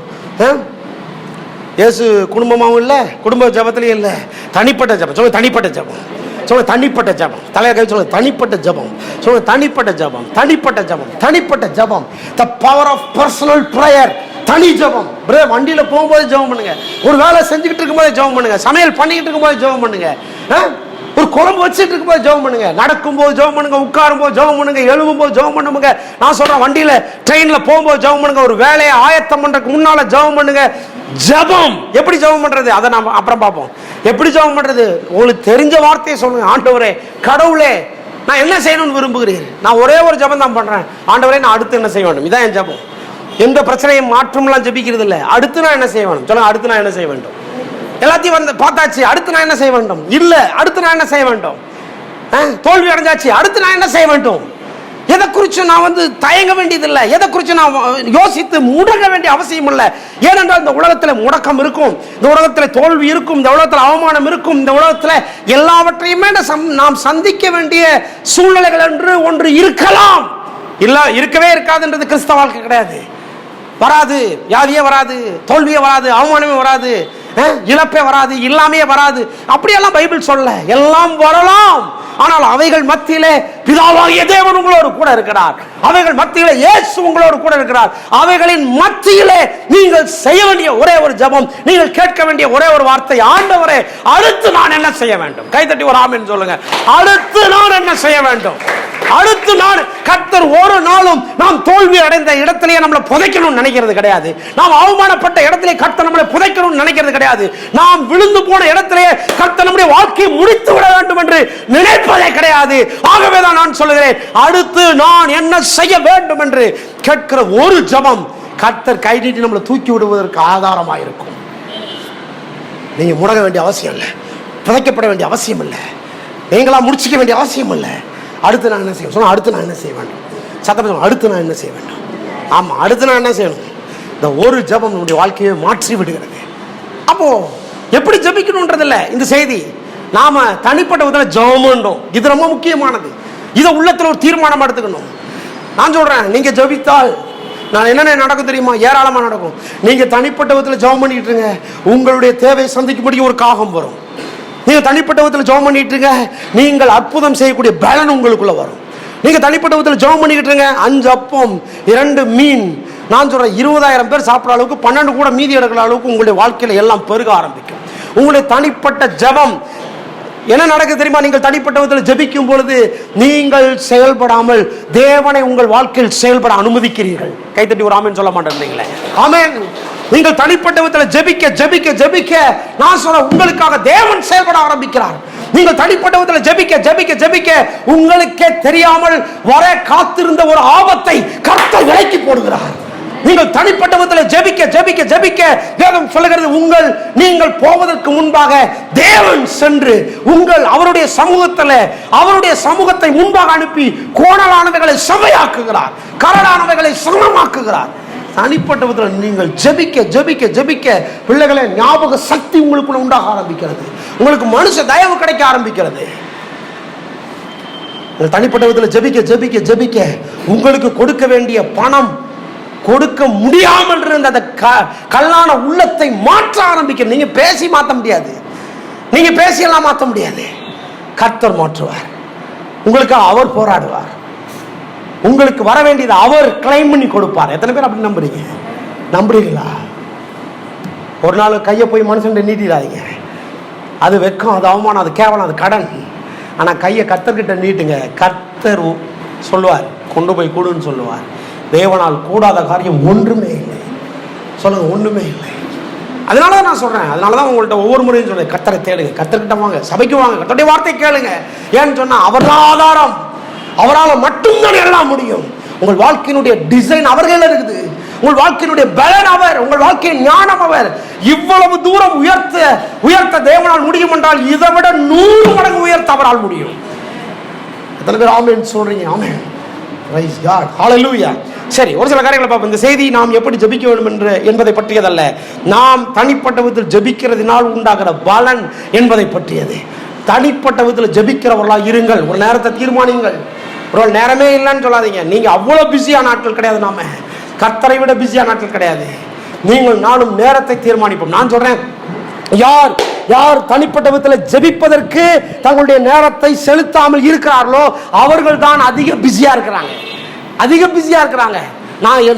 இயேசு குடும்பமாகவும் இல்லை, குடும்ப ஜெபத்திலையும் இல்லை, தனிப்பட்ட ஜெபம். சொல்லுங்க தனிப்பட்ட ஜெபம். சொல்லுங்க தனிப்பட்ட ஜெபம். தலையை கை சொல்லுங்க தனிப்பட்ட ஜெபம். சொல்லுங்க தனிப்பட்ட ஜெபம், தனிப்பட்ட ஜெபம், தனிப்பட்ட ஜெபம். The power of personal prayer. தனி ஜெபம். வண்டியில போகும்போது ஜெபம் பண்ணுங்க, ஒரு வேலை செஞ்சுக்கிட்டு இருக்கும்போது ஜெபம் பண்ணுங்க, சமையல் பண்ணிக்கிட்டு இருக்கும்போது ஜெபம் பண்ணுங்க, ஒரு குழம்பு வச்சுட்டு இருக்கும்போது ஜெபம் பண்ணுங்க, நடக்கும்போது ஜெபம் பண்ணுங்க, உட்காரும் போது ஜெபம் பண்ணுங்க, எழும்பும்போது ஜெபம் பண்ணுங்க. நான் சொல்றேன், வண்டியில ட்ரெயின்ல போகும்போது ஜெபம் பண்ணுங்க, ஒரு வேலையை ஆயத்தம் பண்றதுக்கு முன்னால ஜெபம் பண்ணுங்க. ஜெபம் எப்படி ஜெபம் பண்றது அதை நாம அப்புறம் பார்ப்போம். எப்படி ஜெபம் பண்றது? உங்களுக்கு தெரிஞ்ச வார்த்தையை சொல்லுங்க. ஆண்டவரே, கடவுளே, நான் என்ன செய்யணும்னு விரும்புகிறேன்? நான் ஒரே ஒரு ஜெபம் தான் பண்றேன். ஆண்டவரே, நான் அடுத்து என்ன செய்ய வேண்டும்? இதான் என் ஜெபம். எந்த பிரச்சனையும் மாற்றம்லாம் ஜெபிக்கிறது இல்லை. அடுத்து நான் என்ன செய்ய வேண்டும்? சொல்லுங்க, அடுத்து நான் என்ன செய்ய வேண்டும்? எல்லாத்தையும் வந்து பார்த்தாச்சு, அடுத்து நான் என்ன செய்ய வேண்டும்? இல்ல, அடுத்து நான் என்ன செய்ய வேண்டும்? தோல்வி அடைஞ்சாச்சு, அடுத்து நான் என்ன செய்ய வேண்டும்? எதை குறித்து நான் வந்து தயங்க வேண்டியதில்லை, எதை குறித்து நான் யோசித்து முடங்க வேண்டிய அவசியம் இல்லை. ஏனென்றால் இந்த உலகத்தில் முடக்கம் இருக்கும், இந்த உலகத்தில் தோல்வி இருக்கும், இந்த உலகத்தில் அவமானம் இருக்கும், இந்த உலகத்தில் எல்லாவற்றையுமே நாம் சந்திக்க வேண்டிய சூழ்நிலைகள் என்று ஒன்று இருக்கலாம். இல்ல, இருக்கவே இருக்காதுன்றது கிறிஸ்தவ வாழ்க்கை கிடையாது. வராது, வியாதியே வராது, தோல்வியே வராது, அவமானமே வராது, இழப்பே வராது, இல்லாமே வராது, அப்படியெல்லாம் பைபிள் சொல்ல. எல்லாம் வரலாம், ஆனால் அவைகள் மத்தியிலே பிதாவாகிய தேவன் உங்களோடு கூட இருக்கிறார். அவைகள் மத்தியிலே இயேசு உங்களோடு கூட இருக்கிறார். அவைகளின் மத்தியிலே நீங்கள் செய்ய வேண்டிய ஒரே ஒரு ஜெபம், நீங்கள் கேட்க வேண்டிய ஒரே ஒரு வார்த்தை, ஆண்டவரே, அடுத்து நான் என்ன செய்ய வேண்டும்? கைதட்டி ஒரு ஆமென் சொல்லுங்க. அடுத்து நான் என்ன செய்ய வேண்டும்? அடுத்து நான் கர்த்தர் ஒரு நாளும் நாம் தோல்வி அடைந்த இடத்திலேயே நம்மளை புதைக்கணும்னு நினைக்கிறது கிடையாது. நாம் அவமானப்பட்ட இடத்திலே கர்த்தர் நம்மளை புதைக்கணும்னு நினைக்கிறது கிடையாது. நாம் விழுந்து போன இடத்திலேயே கர்த்தர் நம்முடைய வாழ்க்கையை முடித்து விட வேண்டும் என்று நினைப்பதே கிடையாது. ஆகவேதான் நான் சொல்லுகிறேன், அடுத்து நான் என்ன செய்ய வேண்டும் என்று கேட்கிற ஒரு ஜெபம் கர்த்தர் கை நீட்டி நம்மளை தூக்கி விடுவதற்கு ஆதாரமாக இருக்கும். நீங்க முடங்க வேண்டிய அவசியம் இல்லை, புதைக்கப்பட வேண்டிய அவசியம் இல்லை. நீங்களா முடிச்சிக்க வேண்டிய அவசியம் இல்லை. அடுத்து நான் என்ன செய்வேன் சொன்னா, அடுத்து நான் என்ன செய்ய வேண்டும்? சத்தம், அடுத்து நான் என்ன செய்ய வேண்டும்? ஆமா, அடுத்து நான் என்ன செய்யணும்? இந்த ஒரு ஜெபம் நம்முடைய வாழ்க்கையை மாற்றி விடுகிறது. அப்போ எப்படி ஜெபிக்கணும்ன்றதில்ல இந்த செய்தி, நாம தனிப்பட்ட விதத்தில் ஜெபம் வேண்டும். இது ரொம்ப முக்கியமானது. இதை உள்ளத்துல ஒரு தீர்மானம் எடுத்துக்கணும். நான் சொல்றேன், நீங்க ஜெபித்தால் நான் என்னென்ன நடக்கும் தெரியுமா? ஏராளமா நடக்கும். நீங்க தனிப்பட்ட விதத்தில் ஜெபம் பண்ணிட்டு இருங்க, உங்களுடைய தேவையை சந்திக்கும்படி ஒரு காகம் வரும். நீங்க தனிப்பட்ட விதத்தில் ஜெபம் பண்ணிட்டு இருங்க, நீங்கள் அற்புதம் செய்யக்கூடிய பலன் உங்களுக்குள்ள வரும். நீங்க தனிப்பட்ட விதத்தில் ஜெபம் பண்ணிக்கிட்டு இருங்க, 5 அப்பம் 2 மீன், நான் சொல்றேன் 20,000 பேர் சாப்பிட்ற அளவுக்கு 12 கூட மீதி எடுக்கிற அளவுக்கு உங்களுடைய வாழ்க்கையில எல்லாம் பெருக ஆரம்பிக்கும். உங்களுடைய தனிப்பட்ட ஜெபம் என்ன நடக்குது தெரியுமா? நீங்கள் தனிப்பட்ட விதத்தில் ஜெபிக்கும் பொழுது நீங்கள் செயல்படாமல் தேவனை உங்கள் வாழ்க்கையில் செயல்பட அனுமதிக்கிறீர்கள். கைத்தட்டி ஒரு ஆமென் சொல்ல மாட்டேன்றீங்களே? ஆமென். நீங்கள் தனிப்பட்ட விதத்தில் ஜெபிக்க ஜெபிக்க ஜெபிக்க நான் சொல்ற உங்களுக்காக தேவன் செயல்பட ஆரம்பிக்கிறார். நீங்கள் தனிப்பட்ட விதத்தில் ஜெபிக்க ஜெபிக்க ஜெபிக்க உங்களுக்கே தெரியாமல் வர காத்திருந்த ஒரு ஆபத்தை கர்த்தர் விலக்கி போடுகிறார். நீங்கள் தனிப்பட்ட விதத்தில் ஜெபிக்க ஜெபிக்க ஜெபிக்க வேதம் சொல்லுகிறது, நீங்கள் போவதற்கு முன்பாக தேவன் சென்று அவருடைய சமூகத்தை முன்பாக அனுப்பி கோணலானவைகளை செவ்வையாக்குகிறார், கரடானவைகளை சமமாக்குகிறார். தனிப்பட்ட விதத்தில் நீங்கள் ஜெபிக்க ஜெபிக்க ஜெபிக்க பிள்ளைகளை ஞாபக சக்தி உங்களுக்குள்ள உண்டாக ஆரம்பிக்கிறது. உங்களுக்கு மனுஷ தயவு கிடைக்க ஆரம்பிக்கிறது. தனிப்பட்ட விதத்தில் ஜெபிக்க ஜெபிக்க ஜெபிக்க உங்களுக்கு கொடுக்க வேண்டிய பணம் கொடுக்க முடியாமல் இருந்த அந்த கல்லான உள்ளத்தை மாற்ற ஆரம்பிக்க. நீங்க பேசி மாற்ற முடியாது, நீங்க பேசியெல்லாம் மாற்ற முடியாது. கர்த்தர் மாற்றுவார். உங்களுக்கு அவர் போராடுவார். உங்களுக்கு வர வேண்டியது அவர் கிளைம் பண்ணி கொடுப்பார். எத்தனை பேர் அப்படி நம்புறீங்க? நம்புறீங்களா? ஒரு நாள் கையை போய் மனுஷன் நீட்டிடாதீங்க. அது வெக்கம், அது அவமானம், அது கேவலம், அது கடன். ஆனா கையை கர்த்தர்கிட்ட நீட்டுங்க. கர்த்தர் சொல்லுவார், கொண்டு போய் கொடுன்னு சொல்லுவார். தேவனால் கூடாத காரியம் ஒன்றுமே இல்லை. சொல்லுங்க, ஒன்றுமே இல்லை. அதனால நான் சொல்றேன், அதனாலதான் உங்கள்கிட்ட ஒவ்வொரு முறையும் சொல்றேன், கர்த்தரை தேடுங்க, கர்த்தர்கிட்ட வாங்க, சபைக்கு வாங்க, கர்த்தருடைய வார்த்தை கேளுங்க. ஏன்னு சொன்னா அவர் ஆதாரம், அவரால் மட்டும்தான் எல்லாம் முடியும். உங்கள் வாழ்க்கையினுடைய டிசைன் அவர்கள் இருக்குது. உங்கள் வாழ்க்கையினுடைய பலன் அவர், உங்கள் வாழ்க்கையின் ஞானம் அவர். இவ்வளவு தூரம் உயர்த்த தேவனால் முடியும் என்றால் இதை விட 100 மடங்கு உயர்த்த அவரால் முடியும். எத்தனை பேர் ஆமென் சொல்றீங்க? ஆமென். Praise God. ஹல்லேலூயா. சரி, ஒரு சில காரியங்களை பார்ப்போம். இந்த செய்தி நாம் எப்படி ஜெபிக்க வேண்டும் என்பதை பற்றியதல்ல, நாம் தனிப்பட்ட விதத்தில் ஜெபிக்கிறதுனால் உண்டாகிற பலன் என்பதை பற்றியது. தனிப்பட்ட விதத்தில் ஜெபிக்கிறவர்களாக இருங்கள். ஒரு நேரத்தை தீர்மானிங்கள். ஒரு நேரமே இல்லைன்னு சொல்லாதீங்க. நீங்க அவ்வளவு பிஸியான நாட்கள் கிடையாது. நாம கர்த்தரை விட பிஸியான நாட்கள் கிடையாது. நீங்கள் நானும் நேரத்தை தீர்மானிப்போம். நான் சொல்றேன், யார் தனிப்பட்ட விதத்தில் ஜெபிப்பதற்கு தங்களுடைய நேரத்தை செலுத்தாமல் இருக்கிறார்களோ அவர்கள் தான் அதிக பிஸியா இருக்கிறாங்க.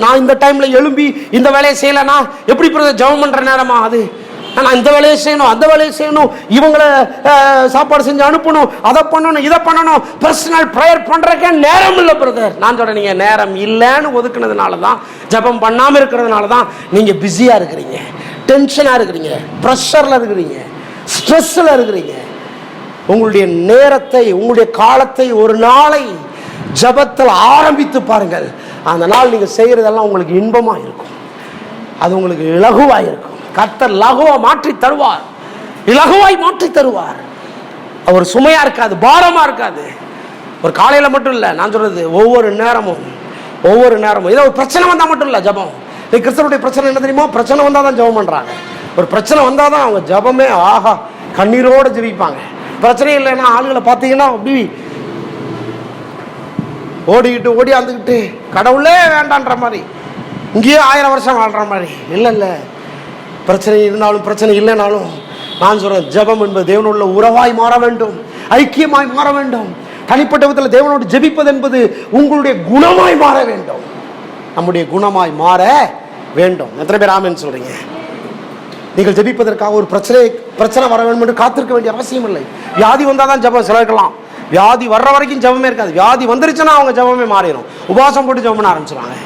நான் இந்த டைம்ல எழும்பி இந்த வேலையை செய்யலன்னா எப்படி ஜெபம் பண்ற நேரமா அது? நான் இந்த வேலையை செய்யணும், அந்த வேலையை செய்யணும், இவங்களை சாப்பாடு செஞ்சு அனுப்பணும், அதை பண்ணணும், இதை பண்ணணும், பர்சனல் ப்ரேயர் பண்றதுக்கே நேரம் இல்லை பிரதர். நான் சொல்றேன், நீங்க நேரம் இல்லைன்னு ஒதுக்குனதுனால தான், ஜெபம் பண்ணாம இருக்கிறதுனால தான் நீங்க பிஸியா இருக்கிறீங்க, டென்ஷனா இருக்கிறீங்க, ப்ரெஷர்ல இருக்கிறீங்க, ஸ்ட்ரெஸ்ல இருக்கிறீங்க. உங்களுடைய நேரத்தை, உங்களுடைய காலத்தை ஒரு நாளை ஜெபத்தில் ஆரம்பித்து பாருங்கள். அந்த நாள் நீங்க செய்யறதெல்லாம் உங்களுக்கு இன்பமா இருக்கும், அது உங்களுக்கு இலகுவா இருக்கும். கர்த்தர் லகுவா மாற்றி தருவார், இலகுவாய் மாற்றி தருவார். அவர் சுமையா இருக்காது, பாரமா இருக்காது. ஒரு காலையில மட்டும் இல்ல, நான் சொல்றது ஒவ்வொரு நேரமும் ஏதோ ஒரு பிரச்சனை வந்தா மட்டும் இல்ல ஜெபம். கிறிஸ்தவனுடைய பிரச்சனை என்ன தெரியுமா? பிரச்சனை வந்தாதான் ஜெபம் பண்றாங்க. ஒரு பிரச்சனை வந்தாதான் அவங்க ஜெபமே ஆஹா கண்ணீரோட ஜெபிப்பாங்க. பிரச்சனை இல்லைன்னா ஆளுகளை பார்த்தீங்கன்னா அப்படி ஓடியாந்துக்கிட்டு கடவுளே வேண்டான்ற மாதிரி, இங்கேயே 1000 வருஷம் வாழ்ற மாதிரி. இல்லை, பிரச்சனை இருந்தாலும் பிரச்சனை இல்லைனாலும் நான் சொல்றேன், ஜெபம் என்பது தேவனோட உறவாய் மாற வேண்டும், ஐக்கியமாய் மாற வேண்டும். தனிப்பட்ட விதத்தில் தேவனோடு ஜெபிப்பது என்பது உங்களுடைய குணமாய் மாற வேண்டும், நம்முடைய குணமாய் மாற வேண்டும். எத்தனை பேர் ஆமென் சொல்றீங்க? நீங்கள் ஜெபிப்பதற்காக ஒரு பிரச்சனை வர வேண்டும் என்று காத்திருக்க வேண்டிய அவசியம் இல்லை. வியாதி வந்தாதான் ஜெபம் சிலருக்கலாம். வியாதி வர்ற வரைக்கும் ஜெபமே இருக்காது. வியாதி வந்துருச்சுன்னா அவங்க ஜெபமே மாறிடும், உபவாசம் போட்டு ஜெபம் பண்ண ஆரம்பிச்சுவாங்க.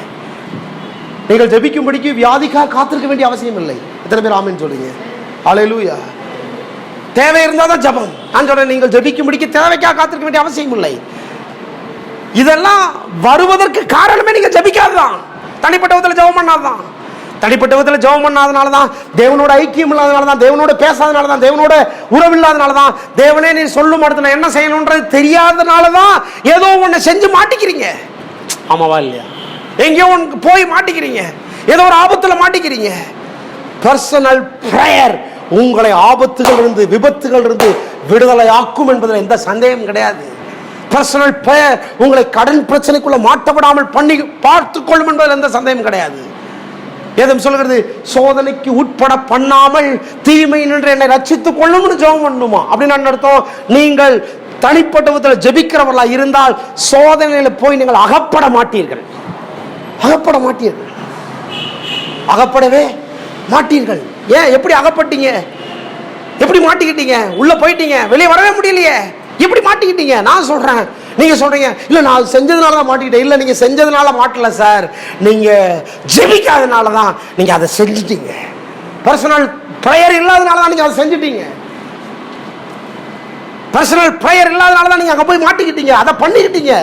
நீங்கள் ஜெபிக்கும்படிக்கு வியாதிக்காக காத்திருக்க வேண்டிய அவசியம் இல்லை. எத்தனை பேர் ஆமென் சொல்றீங்க? ஹல்லேலூயா. தேவை இருந்தாதான் ஜெபம். நான் சொல்றேன், நீங்கள் ஜெபிக்கும்படிக்கு தேவைக்காக காத்திருக்க வேண்டிய அவசியம் இல்லை. இதெல்லாம் வருவதற்கு காரணமே நீங்க ஜெபிக்காதுதான், தனிப்பட்ட விதத்தில் ஜெபம் பண்ணாதான். தனிப்பட்ட விதத்தில் ஜெபம் பண்ணாதனால தான், தேவனோட ஐக்கியம் இல்லாதனால தான், தேவனோட பேசாதனால தான், தேவனோட உறவு இல்லாதனால தான், தேவனே நீ சொல்லும் இடத்துல என்ன செய்யணுன்றது தெரியாதனால தான் ஏதோ ஒன்று செஞ்சு மாட்டிக்கிறீங்க. ஆமாவா இல்லையா? எங்கேயோ ஒன்று போய் மாட்டிக்கிறீங்க, ஏதோ ஒரு ஆபத்தில் மாட்டிக்கிறீங்க. பர்சனல் பிரேயர் உங்களை ஆபத்துகள் இருந்து, விபத்துகள் இருந்து விடுதலை ஆக்கும் என்பதில் எந்த சந்தேகம் கிடையாது. பர்சனல் பிரேயர் உங்களை கடன் பிரச்சனைக்குள்ள மாட்டப்படாமல் பண்ணி பார்த்துக் கொள்ளும் என்பதில் எந்த சந்தேகம் கிடையாது. ஏதும் சொல்கிறது, சோதனைக்கு உட்பட பண்ணாமல் தீமை நின்று என்னை ரட்சித்துக் கொள்ளும் ஜெபம் பண்ணணுமா அப்படின்னு அர்த்தம். நீங்கள் தனிப்பட்ட விதத்தில் ஜெபிக்கிறவர்களா இருந்தால் சோதனையில போய் நீங்கள் அகப்பட மாட்டீர்கள். அகப்பட மாட்டீர்கள், அகப்படவே மாட்டீர்கள். ஏன்? எப்படி அகப்பட்டீங்க? எப்படி மாட்டிக்கிட்டீங்க? உள்ள போயிட்டீங்க, வெளியே வரவே முடியலையே. எப்படி மாட்டிக்கிட்டீங்க? நான் சொல்றேன், நீங்க சொல்றீங்க இல்ல நான் செஞ்சதுனால தான் மாட்டிக்கிட்டேன். இல்ல, நீங்க செஞ்சதுனால மாட்டல சார், நீங்க ஜெபிக்காதனால தான் நீங்க அதை செஞ்சிட்டீங்க. பர்சனல் பிரேயர் இல்லாதனால தான் நீங்க அதை செஞ்சிட்டீங்க. பர்சனல் பிரேயர் இல்லாதனால தான் நீங்க அங்க போய் மாட்டிக்கிட்டீங்க, அதை பண்ணிக்கிட்டீங்க.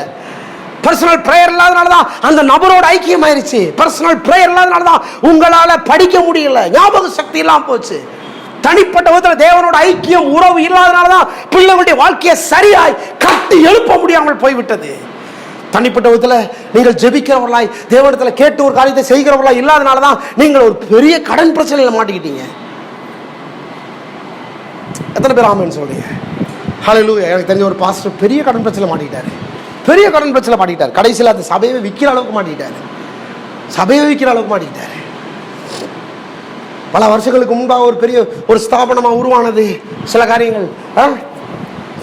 பர்சனல் பிரேயர் இல்லாதனால தான் அந்த நபரோட ஐக்கியம் ஆயிருச்சு. பர்சனல் பிரேயர் இல்லாதனால தான் உங்களால படிக்க முடியல, ஞாபக சக்தி இல்லாம போச்சு. தனிப்பட்ட விதத்தில் தேவனோட ஐக்கியம் உறவு இல்லாதனால தான் பிள்ளைகளுடைய வாழ்க்கையை சரியாய் கட்டி எழுப்ப முடியாமல் போய்விட்டது. தனிப்பட்ட விதத்தில் நீங்கள் ஜெபிக்கிறவர்களாய், தேவனிடத்தில் கேட்டு ஒரு காரியத்தை செய்கிறவர்களாய் இல்லாதனால தான் நீங்கள் ஒரு பெரிய கடன் பிரச்சனையில் மாட்டிக்கிட்டீங்க. எத்தனை பேர் ஆமென் சொல்றீங்க? ஹல்லேலூயா. எனக்கு தெரிஞ்ச ஒரு பாஸ்டர் பெரிய கடன் பிரச்சனை மாட்டிக்கிட்டாரு, பெரிய கடன் பிரச்சனை மாட்டிக்கிட்டார். கடைசியில் அந்த சபையை விற்கிற அளவுக்கு மாட்டிக்கிட்டாரு, சபையை விற்கிற அளவுக்கு மாட்டிக்கிட்டாரு. பல வருஷங்களுக்கு முன்பாக ஒரு பெரிய ஒரு ஸ்தாபனமாக உருவானது. சில காரியங்கள்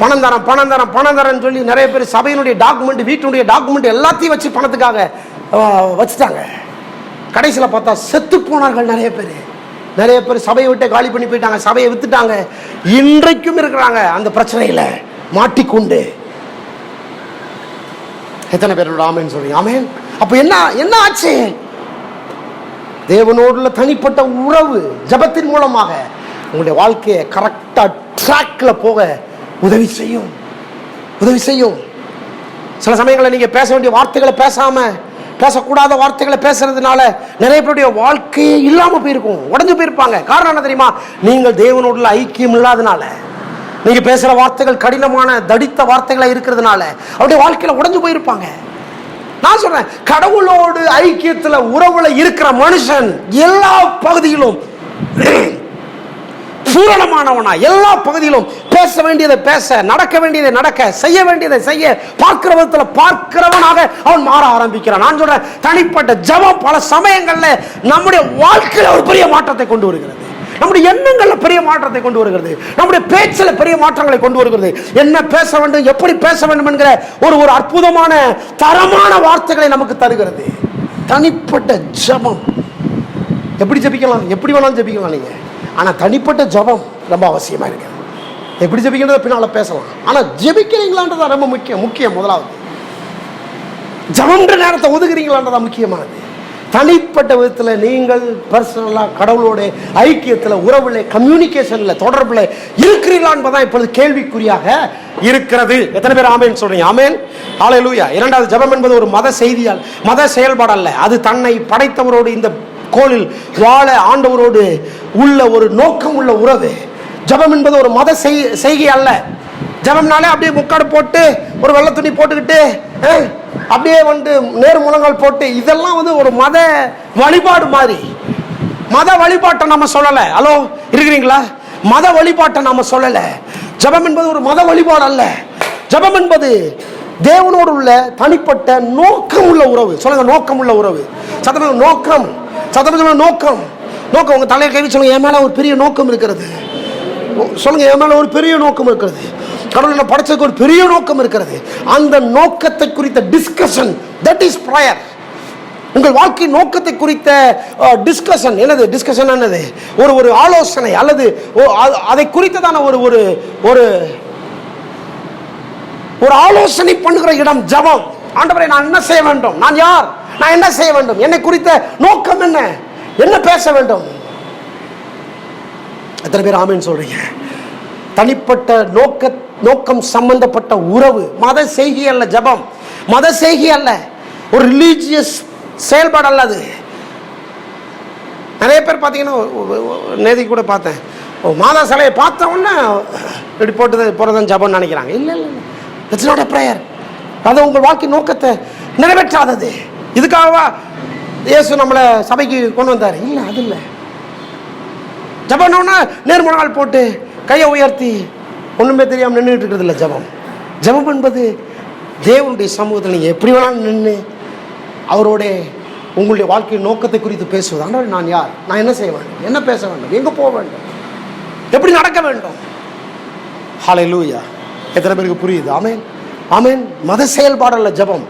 பணம் தரம் பணம் தரம் பணம் தரன்னு சொல்லி நிறைய பேர் சபையினுடைய டாக்குமெண்ட், வீட்டுடைய டாக்குமெண்ட் எல்லாத்தையும் வச்சு பணத்துக்காக வச்சுட்டாங்க. கடைசியில் பார்த்தா செத்து போனார்கள் நிறைய பேர். நிறைய பேர் சபையை விட்டு காலி பண்ணி போயிட்டாங்க, சபையை வித்துட்டாங்க. இன்றைக்கும் இருக்கிறாங்க அந்த பிரச்சனையில் மாட்டிக்கொண்டு. எத்தனை பேரோட ஆமேன்னு சொல்றீங்க? ஆமேன். அப்ப என்ன ஆச்சு? தேவனோடுள்ள தனிப்பட்ட உறவு ஜபத்தின் மூலமாக உங்களுடைய வாழ்க்கையை கரெக்டா ட்ராக்ல போக உதவி செய்யும், உதவி செய்யும். சில சமயங்களில் நீங்க பேச வேண்டிய வார்த்தைகளை பேசாம, பேசக்கூடாத வார்த்தைகளை பேசுறதுனால நிறைய பேருடைய வாழ்க்கையே இல்லாம போயிருக்கும், உடஞ்சு போயிருப்பாங்க. காரணம் என்ன தெரியுமா? நீங்கள் தேவனோடுள்ள ஐக்கியம் இல்லாதனால. நீங்க பேசுற வார்த்தைகள் கடினமான தடித்த வார்த்தைகளா இருக்கிறதுனால அவருடைய வாழ்க்கையில உடைஞ்சு போயிருப்பாங்க. நான் சொல்றேன், கடவுளோடு ஐக்கியத்துல உறவுல இருக்கிற மனுஷன் எல்லா பகுதியிலும் பூரணமானவனா, எல்லா பகுதியிலும் பேச வேண்டியதை பேச, நடக்க வேண்டியதை நடக்க, செய்ய வேண்டியதை செய்ய, பார்க்கிற விதத்துல பார்க்கிறவனாக அவன் மாற ஆரம்பிக்கிறான். நான் சொல்றேன், தனிப்பட்ட ஜெபம் பல சமயங்கள்ல நம்முடைய வாழ்க்கையில ஒரு பெரிய மாற்றத்தை கொண்டு வருகிறது. நம்முடைய எண்ணங்கள்ல பெரிய மாற்றத்தை கொண்டு வருகிறது, நம்முடைய பேச்சில் பெரிய மாற்றங்களை கொண்டு வருகிறது. என்ன பேச வேண்டும், எப்படி பேச வேண்டும் என்கிற ஒரு அற்புதமான தரமான வார்த்தைகளை நமக்கு தருகிறது தனிப்பட்ட ஜெபம். எப்படி ஜெபிக்கலாம்? எப்படி வேணாலும் ஜெபிக்கலாம் நீங்க. ஆனா தனிப்பட்ட ஜெபம் ரொம்ப அவசியமா இருக்கு. எப்படி ஜெபிக்கிறத பின்னால பேசலாம், ஆனா ஜெபிக்கிறீங்களான்றதான் ரொம்ப முக்கியம். முதலாவது ஜெபம்ன்ற நேரத்தை ஒதுக்குறீங்களான்றதான் முக்கியமானது. தனிப்பட்ட விதத்தில் நீங்கள் பர்சனலாக கடவுளோட ஐக்கியத்தில், உறவுல, கம்யூனிகேஷன்ல, தொடர்புல இருக்கிறீங்களா என்பதான் இப்பொழுது கேள்விக்குறியாக இருக்கிறது. எத்தனை பேர் ஆமேன் சொல்றீங்க? ஆமேன், ஹல்லேலூயா. இரண்டாவது, ஜெபம் என்பது ஒரு மத செய்தியால், மத செயல்பாடு அல்ல. அது தன்னை படைத்தவரோடு, இந்த கோளில் வாழ ஆண்டவரோடு உள்ள ஒரு நோக்கம் உள்ள உறவு. ஜெபம் என்பது ஒரு மத செய்கை அல்ல. ஜெபம்னாலே அப்படியே முக்காடு போட்டு ஒரு வெள்ளை துணி போட்டுக்கிட்டு அப்படியே நேர் முழங்கால் போட்டு, இதெல்லாம் ஒரு மத வழிபாடு மாதிரி. மத வழிபாட்டை நம்ம சொல்லல. ஹலோ, இருக்கிறீங்களா? மத வழிபாட்டை நம்ம சொல்லல. ஜெபம் என்பது ஒரு மத வழிபாடு அல்ல. ஜெபம் என்பது தேவனோடு உள்ள தனிப்பட்ட நோக்கம் உள்ள உறவு. சொல்லுங்க, நோக்கம் உள்ள உறவு. சத்தமாக நோக்கம், சத்தமாக நோக்கம். நோக்கம் உங்க தலையை கை சொல்லுங்க, என் மேல ஒரு பெரிய நோக்கம் இருக்கிறது. சொல்லுங்க, என் மேல ஒரு பெரிய நோக்கம் இருக்கிறது. கடவுளை படைச்சதுக்கு ஒரு பெரிய நோக்கம் இருக்கிறது. அந்த நோக்கத்தை குறித்த டிஸ்கஷன், தட் இஸ் பிரேயர். உங்கள் வாழ்க்கை நோக்கத்தை குறித்த டிஸ்கஷன். என்னது டிஸ்கஷன்? என்னது? ஒரு ஆலோசனை அல்லது அதை குறித்ததான ஒரு ஆலோசனை பண்ணுகிற இடம் ஜெபம். ஆண்டவரே, நான் என்ன செய்ய வேண்டும்? நான் யார்? நான் என்ன செய்ய வேண்டும்? என்னை குறித்த நோக்கம் என்ன? என்ன பேச வேண்டும்? எத்தனை பேர் ஆமென் சொல்றீங்க? தனிப்பட்ட நோக்கம் சம்பந்தப்பட்ட உறவு. மத செய்கை அல்ல ஜெபம், மத செய்கை அல்ல, ஒரு ரிலீஜியஸ் செயல்பாடு அல்லது. நிறைய பேர் பார்த்தீங்கன்னா நேதி கூட பார்த்தேன், மாதா சிலையை பார்த்த உடனே இப்படி போகிறதான் ஜபம்னு நினைக்கிறாங்க. இல்லை இல்லை, இட்ஸ் நாட் எ ப்ரேயர். அது உங்கள் வாழ்க்கை நோக்கத்தை நிறைவேற்றாதது. இதுக்காகவா இயேசு நம்மளை சபைக்கு கொண்டு வந்தார்? இல்லை, அது இல்லை. ஜபம்னா நேர்முழங்கால் போட்டு கையை உயர்த்தி ஒன்றுமே தெரியாமல் நின்றுட்டு இருக்கிறது இல்லை ஜபம். ஜபம் என்பது தேவனுடைய சமூகத்தில் நீங்கள் எப்படி வேணாலும் நின்று அவரோட உங்களுடைய வாழ்க்கையின் நோக்கத்தை குறித்து பேசுவது. ஆனால் நான் யார், நான் என்ன செய்ய வேண்டும், என்ன பேச வேண்டும், எங்கே போக வேண்டும், எப்படி நடக்க வேண்டும். ஹல்லேலூயா. எத்தனை பேருக்கு புரியுது? ஆமென், ஆமென். மத செயல்பாடல்ல ஜபம்,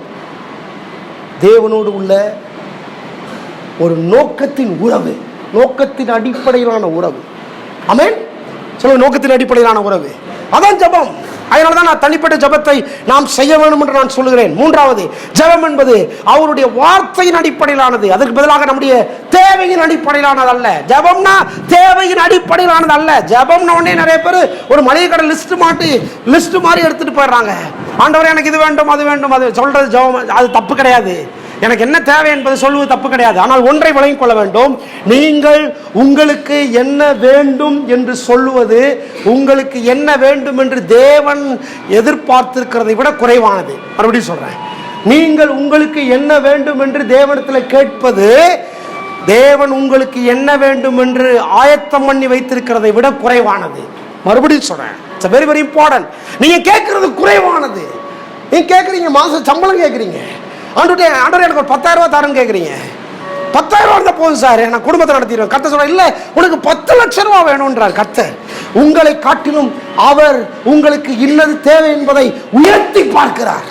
தேவனோடு உள்ள ஒரு நோக்கத்தின் உறவு, நோக்கத்தின் அடிப்படையிலான உறவு. ஆமென். சொல்லுங்க, நோக்கத்தின் அடிப்படையிலான உறவு, அதான் ஜபம். அதனால தான் நான் தனிப்பட்ட ஜபத்தை நாம் செய்ய வேண்டும் என்று நான் சொல்லுகிறேன். மூன்றாவது, ஜபம் என்பது அவருடைய வார்த்தையின் அடிப்படையிலானது. அதற்கு பதிலாக நம்முடைய தேவையின் அடிப்படையிலானது அல்ல. ஜபம்னா தேவையின் அடிப்படையிலானது அல்ல. ஜபம்னா உடனே நிறைய பேர் ஒரு மளிகை கடை லிஸ்ட் மாதிரி எடுத்துட்டு போயிடுறாங்க. ஆண்டவரே எனக்கு இது வேண்டும், அது வேண்டும், அது சொல்றது ஜபம். அது தப்பு கிடையாது. எனக்கு என்ன தேவை என்பதை சொல்வது தப்பு கிடையாது. ஆனால் ஒன்றை விளங்கிக் கொள்ள வேண்டும், நீங்கள் உங்களுக்கு என்ன வேண்டும் என்று சொல்லுவது உங்களுக்கு என்ன வேண்டும் என்று தேவன் எதிர்பார்த்திருக்கிறதை விட குறைவானது. மறுபடியும் சொல்றேன், நீங்கள் உங்களுக்கு என்ன வேண்டும் என்று தேவனிடத்தில் கேட்பது தேவன் உங்களுக்கு என்ன வேண்டும் என்று ஆயத்தம் பண்ணி வைத்திருக்கிறதை விட குறைவானது. மறுபடியும் சொல்றேன், இட்ஸ் வெரி வெரி இம்பார்ட்டன்ட். நீங்க கேட்கறது குறைவானது. நீங்க கேட்குறீங்க, மாசம் சம்பளம் கேட்குறீங்க, ஆண்டவரே எனக்கு ஒரு 10,000 ரூபாய் தரேன்னு கேட்குறீங்க. 10,000 ரூபாய் இருந்தால் போதும் சார், நான் குடும்பத்தை நடத்திடுவேன். கர்த்தர் சொல்ற, இல்லை, உனக்கு 10 லட்சம் ரூபாய் வேணும்ன்றார் கர்த்தர். உங்களை காட்டிலும் அவர் உங்களுக்கு இன்னது தேவை என்பதை உயர்த்தி பார்க்கிறார்,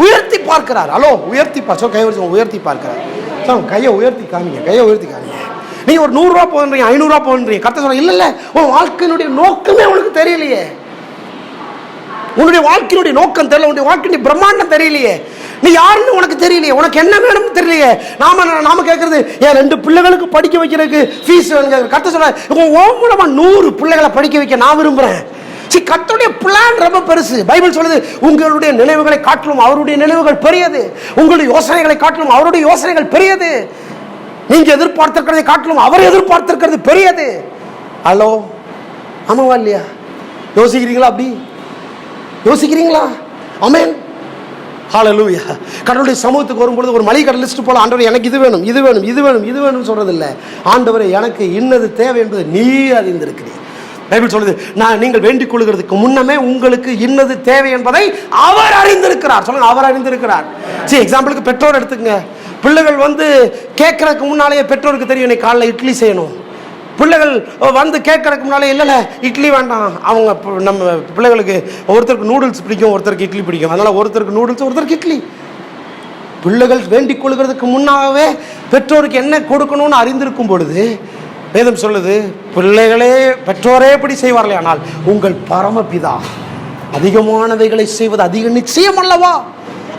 உயர்த்தி பார்க்கிறார். ஹலோ, உயர்த்தி பார்க்க கை உயர்த்தி பார்க்கிறார். கையை உயர்த்தி காமிங்க, கையை உயர்த்தி காமிங்க. நீங்க ஒரு 100 ரூபா போன்றீங்க, 500 ரூபா போன்றீங்க. கர்த்தர் சொல்ற, இல்லை இல்லை, உன் வாழ்க்கையினுடைய நோக்கமே உனக்கு தெரியலையே, உன்னுடைய வாழ்க்கையினுடைய நோக்கம் தெரியல, உன்னுடைய வாழ்க்கையுடைய பிரம்மாண்டம் தெரியலையே, நீ யாருன்னு உனக்கு தெரியலையே, உனக்கு என்ன வேணும்னு தெரியலையே. நாம கேட்கறது, என் 2 பிள்ளைகளுக்கு படிக்க வைக்கிறதுக்கு ஃபீஸ் வேணுங்க. கர்த்தர் சொல்ற, உன் மூலமா 100 பிள்ளைகளை படிக்க வைக்க நான் விரும்புறேன். கர்த்தருடைய பிளான் ரொம்ப பெருசு. பைபிள் சொல்லுது, உங்களுடைய நினைவுகளை காட்டிலும் அவருடைய நினைவுகள் பெரியது, உங்களுடைய யோசனைகளை காட்டிலும் அவருடைய யோசனைகள் பெரியது, நீங்க எதிர்பார்த்திருக்கிறதை காட்டிலும் அவர் எதிர்பார்த்திருக்கிறது பெரியது. ஹலோ, ஆமாவா இல்லையா? யோசிக்கிறீங்களா? அப்படி யோசிக்கிறீங்களா? ஆமென், ஹல்லேலூயா. கடவுளுடைய சமூகத்துக்கு வரும்பொழுது ஒரு மளிகை கடை லிஸ்ட் போல, ஆண்டவரே எனக்கு இது வேணும், இது வேணும், இது வேணும், இது வேணும் சொல்றது இல்லை. ஆண்டவரே எனக்கு இன்னது தேவை என்பது நீர் அறிந்திருக்கிறீர். பைபிள் சொல்லுது, நீங்கள் வேண்டிக் கொள்கிறதுக்கு முன்னமே உங்களுக்கு இன்னது தேவை என்பதை அவர் அறிந்திருக்கிறார். சொல்லுங்க, அவர் அறிந்திருக்கிறார். சரி, எக்ஸாம்பிளுக்கு பெற்றோர் எடுத்துக்கங்க. பிள்ளைகள் கேட்கறதுக்கு முன்னாலேயே பெற்றோருக்கு தெரியும், இன்னைக்கு காலைல இட்லி செய்யணும். பிள்ளைகள் கேட்கறதுக்கு முன்னாலே, இல்லை இட்லி வேண்டாம், அவங்க நம்ம பிள்ளைகளுக்கு ஒருத்தருக்கு நூடுல்ஸ் பிடிக்கும், ஒருத்தருக்கு இட்லி பிடிக்கும், அதனால ஒருத்தருக்கு நூடுல்ஸ், ஒருத்தருக்கு இட்லி. பிள்ளைகள் வேண்டிக் கொள்கிறதுக்கு முன்னாகவே பெற்றோருக்கு என்ன கொடுக்கணும்னு அறிந்திருக்கும் பொழுது வேதம் சொல்லுது, பிள்ளைகளே பெற்றோரே இப்படி செய்வார்களே, ஆனால் உங்கள் பரமபிதா அதிகமானவைகளை செய்வது அதிக நிச்சயம் அல்லவா?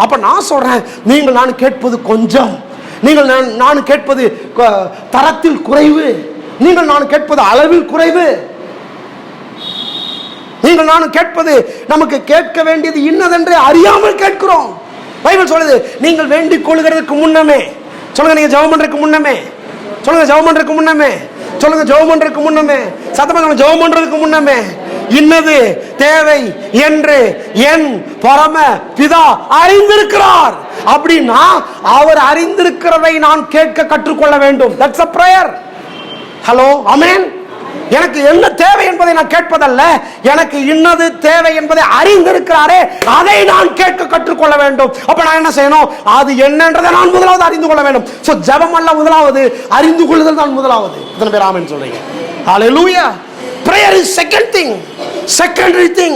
அப்ப நான் சொல்றேன், நீங்கள் நான் கேட்பது கொஞ்சம், நீங்கள் நான் கேட்பது தரத்தில் குறைவு, நீங்கள் நான் கேட்பது அளவில் குறைவு, நீங்கள் நான் கேட்பது நமக்கு கேட்க வேண்டியது இன்னதென்று அறியாமல் கேட்கிறோம். பைபிள் சொல்லுது, நீங்கள் வேண்டிக் கொள்கிறதுக்கு முன்னமே, சொல்லுங்க, நீங்க ஜெபம் பண்றதுக்கு முன்னமே, சொல்லுங்க, ஜெபம் பண்றதுக்கு முன்னமே, சொல்லுங்க, ஜெபம் பண்றதுக்கு முன்னமே, சத்தமா ஜெபம் பண்றதுக்கு முன்னமே இன்னது தேவை என்று என் பரம பிதா அறிந்திருக்கிறார். அப்படின்னா அவர் அறிந்திருக்கிறதை நான் கேட்க கற்றுக்கொள்ள வேண்டும். That's a prayer. ஹலோ, ஆமென். எனக்கு என்ன தேவை என்பதை நான் கேட்பதல்ல, எனக்கு இன்னது தேவை என்பதை அறிந்திருக்கிறாரே, அதை நான் கேட்க கற்றுக்கொள்ள வேண்டும். அப்ப நான் என்ன செய்யணும்? அது என்னன்றதை நான் முதலாவது அறிந்து கொள்ள வேண்டும். சோ ஜெபம் அல்ல முதலாவது, அறிந்து கொள்ளுதல் தான் முதலாவது. எத்தனை பேர் ஆமென் சொல்றீங்க? ஹல்லேலூயா. prayer is second thing, secondary thing.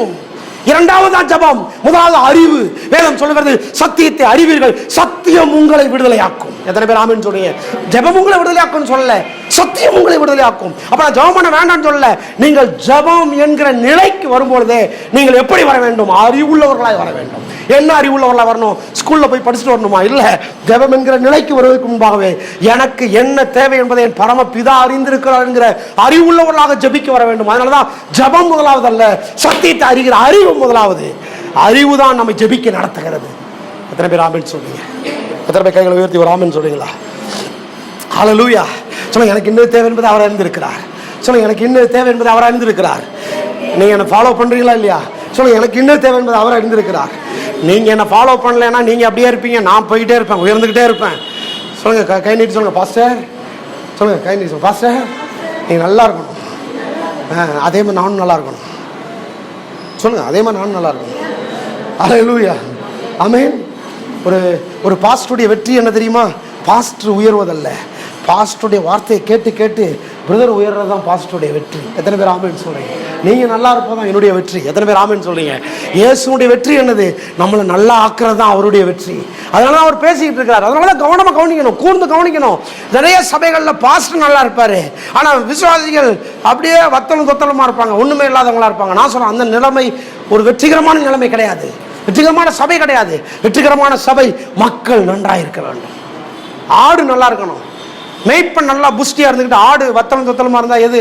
இரண்டாவது ஜெபம், முதலாவது அறிவு. வேதம் சொல்லுகிறது, சத்தியத்தை அறிவீர்கள், சத்தியம் உங்களை விடுதலையாக்கும். எத்தனை பேர் ஆமென் சொல்றீங்க? ஜெபம் உங்களை விடுதலையாக்கும் சொல்லல, சத்தியம் உங்களை விடுதலையாக்கும். அப்ப நான் ஜெபம் பண்ண வேண்டாம்னு சொல்லல, நீங்கள் ஜெபம் என்கிற நிலைக்கு வரும்பொழுதே நீங்கள் எப்படி வர வேண்டும்? அறிவுள்ளவர்களாய் வர வேண்டும். என்ன அறிவுள்ளவர்களாக வரணும்? ஸ்கூல்ல போய் படிச்சுட்டு வரணுமா? இல்ல, ஜெபம் என்கிற நிலைக்கு வருவதற்கு முன்பாகவே எனக்கு என்ன தேவை என்பதை என் பரம பிதா அறிந்திருக்கிறார் என்கிற அறிவுள்ளவர்களாக ஜெபிக்க வர வேண்டும். அதனாலதான் ஜெபம் முதலாவது அல்ல, சத்தியத்தை அறிகிற அறிவு முதலாவது. அறிவு தான் நம்மை ஜெபிக்க நடத்துகிறது. எத்தனை பேர் ஆமென் சொல்றீங்க? எத்தனை பேர் கைகளை உயர்த்தி ஒரு ஆமென் சொல்றீங்களா? ஹல்லேலூயா. சொல்லுங்க, எனக்கு இன்னும் தேவை என்பது அவர் அறிந்திருக்கிறார். சொல்லுங்க, எனக்கு இன்னும் தேவை என்பது அவர் அறிந்திருக்கிறார். நீங்க என்ன ஃபாலோ பண்றீங்களா இல்லையா? சொல்லுங்க, எனக்கு இன்னும் தேவை என்பது அவர் அறிந்திருக்கிறார். நீங்க என்ன ஃபாலோ பண்ணலைன்னா நீங்க அப்படியே இருப்பீங்க, நான் போயிட்டே இருப்பேன், உயர்ந்துகிட்டே இருப்பேன். சொல்லுங்க, கை நீட்டி சொல்லுங்க பாஸ்டர். சொல்லுங்க, கை நீட்டி சொல்லுங்க பாஸ்டர், நீங்க நல்லா இருக்கணும். அதே மாதிரி நானும் நல்லா இருக்கணும். சொல்லுங்க, அதே மாதிரி நானும் நல்லா இருக்கணும். அல்லேலூயா, ஆமென். ஒரு பாஸ்டருடைய வெற்றி என்ன தெரியுமா? பாஸ்டர் உயர்வதல்ல, பாஸ்டருடைய வார்த்தையை கேட்டு கேட்டு பிரதர் உயர்றது தான் பாஸ்டருடைய வெற்றி. எத்தனை பேர் ஆமென் சொல்றீங்க? நீங்க நல்லா இருப்பதான் என்னுடைய வெற்றி. எத்தனை பேர் ஆமென் சொல்றீங்க? இயேசுடைய வெற்றி என்னது? நம்மளை நல்லா ஆக்குறது தான் அவருடைய வெற்றி. அதனால அவர் பேசிக்கிட்டு இருக்கிறார். அதனால கவனமா கவனிக்கணும், கூர்ந்து கவனிக்கணும். நிறைய சபைகள்ல பாஸ்டர் நல்லா இருப்பாரு, ஆனா விசுவாசிகள் அப்படியே வத்தலும் தொத்தலுமா இருப்பாங்க, ஒண்ணுமே இல்லாதவங்களா இருப்பாங்க. நான் சொல்றேன், அந்த நிலைமை ஒரு வெற்றிகரமான நிலைமை கிடையாது, வெற்றிகரமான சபை கிடையாது. வெற்றிகரமான சபை மக்கள் நன்றாக இருக்க வேண்டும், ஆடு நல்லா இருக்கணும். மேய்ப்பன் நல்லா புஷ்டியா இருந்துக்கிட்டு ஆடு வத்தலும் தொத்தலுமா இருந்தா எது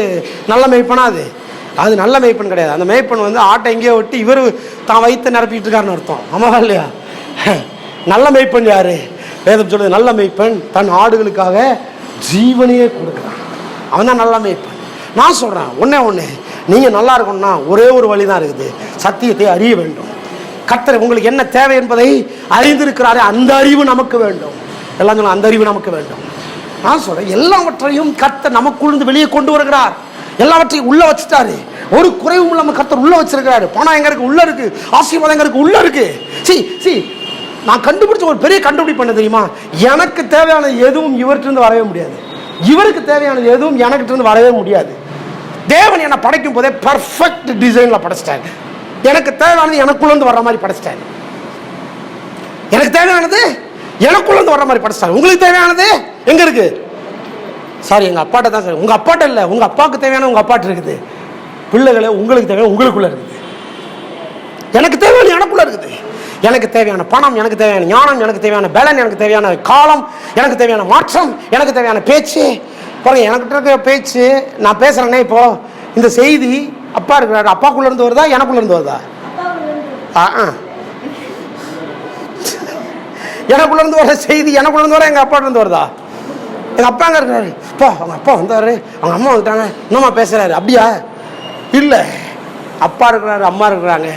நல்ல மேய்ப்பனா? அது நல்ல மேய்ப்பன் கிடையாது. அந்த மேய்ப்பன் ஆட்டை எங்கேயோ விட்டு இவர் தான் வயிற்று நிரப்பிட்டு இருக்காருன்னு அர்த்தம். ஆமாவா இல்லையா? நல்ல மேய்ப்பன் யாரு? வேதம் சொல்றது, நல்ல மேய்ப்பன் தன் ஆடுகளுக்காக ஜீவனையே கொடுக்குறான், அவன் தான் நல்ல மேய்ப்பன். நான் சொல்றேன், ஒண்ணு நீங்க நல்லா இருக்கணும்னா ஒரே ஒரு வழிதான் இருக்குது, சத்தியத்தை அறிய வேண்டும். கர்த்தர் உங்களுக்கு என்ன தேவை என்பதை அறிந்திருக்கிறாரே, அந்த அறிவு நமக்கு வேண்டும். எல்லாம் சொல்ல, அந்த அறிவு நமக்கு வேண்டும். நான் சொல்றேன், எல்லாவற்றையும் கர்த்தர் நமக்குள்ள வெளியே கொண்டு வருகிறார். எல்லாவற்றையும் உள்ள வச்சுட்டாரு, ஒரு குறைவும் இல்லாம கர்த்தர் உள்ள வச்சிருக்கிறாரு. பணம் எங்க இருக்கு? உள்ள இருக்கு. ஆசீர்வாதம் எங்க இருக்கு? உள்ள இருக்கு. நான் கண்டுபிடிச்ச ஒரு பெரிய கண்டுபிடிப்பு என்ன தெரியுமா? எனக்கு தேவையானது எதுவும் இவர்கிட்ட இருந்து வரவே முடியாது, இவருக்கு தேவையானது எதுவும் எனக்கிட்ட இருந்து வரவே முடியாது. தேவன் என்னை படைக்கும் போதே பர்ஃபெக்ட் டிசைன்ல படைச்சிட்டாரு. எனக்கு தேவையானது எனக்குள்ள இருந்து வர்ற மாதிரி படைச்சிட்டாரு. எனக்கு தேவையானது எனக்குள்ள இருந்து வர்ற மாதிரி படைச்சிட்டாரு. உங்களுக்கு தேவையானது எங்க இருக்கு? சாரி, எங்க அப்பாட்ட தான் சார். உங்க அப்பாட்ட இல்ல, உங்க அப்பாவுக்கு தேவையான உங்க அப்பாட்ட இருக்குது. பிள்ளைகளை உங்களுக்கு தேவையான உங்களுக்குள்ள இருக்குது. எனக்கு தேவையான எனக்குள்ள இருக்குது. எனக்கு தேவையான பணம், எனக்கு தேவையான ஞானம், எனக்கு தேவையான பலன், எனக்கு தேவையான காலம், எனக்கு தேவையான மாற்றம், எனக்கு தேவையான பேச்சு. பாருங்க, எனக்கிட்ட இருக்க பேச்சு நான் பேசுறேன்னே, இப்போ இந்த செய்தி அப்பா இருக்கிறாரு, அப்பாக்குள்ள இருந்து வருதா எனக்குள்ள இருந்து வருதா? எனக்குள்ள இருந்து வர செய்தி எனக்குள்ள இருந்து வர எங்க அப்பா இருந்து வருதா? எங்க அப்பா அங்க இருக்கிறாரு, அப்பா அவங்க அப்பா வந்தாரு, அவங்க அம்மா வந்துட்டாங்க, என்னம்மா பேசுறாரு? அப்படியா? இல்ல, அப்பா இருக்கிறாரு, அம்மா இருக்கிறாங்க,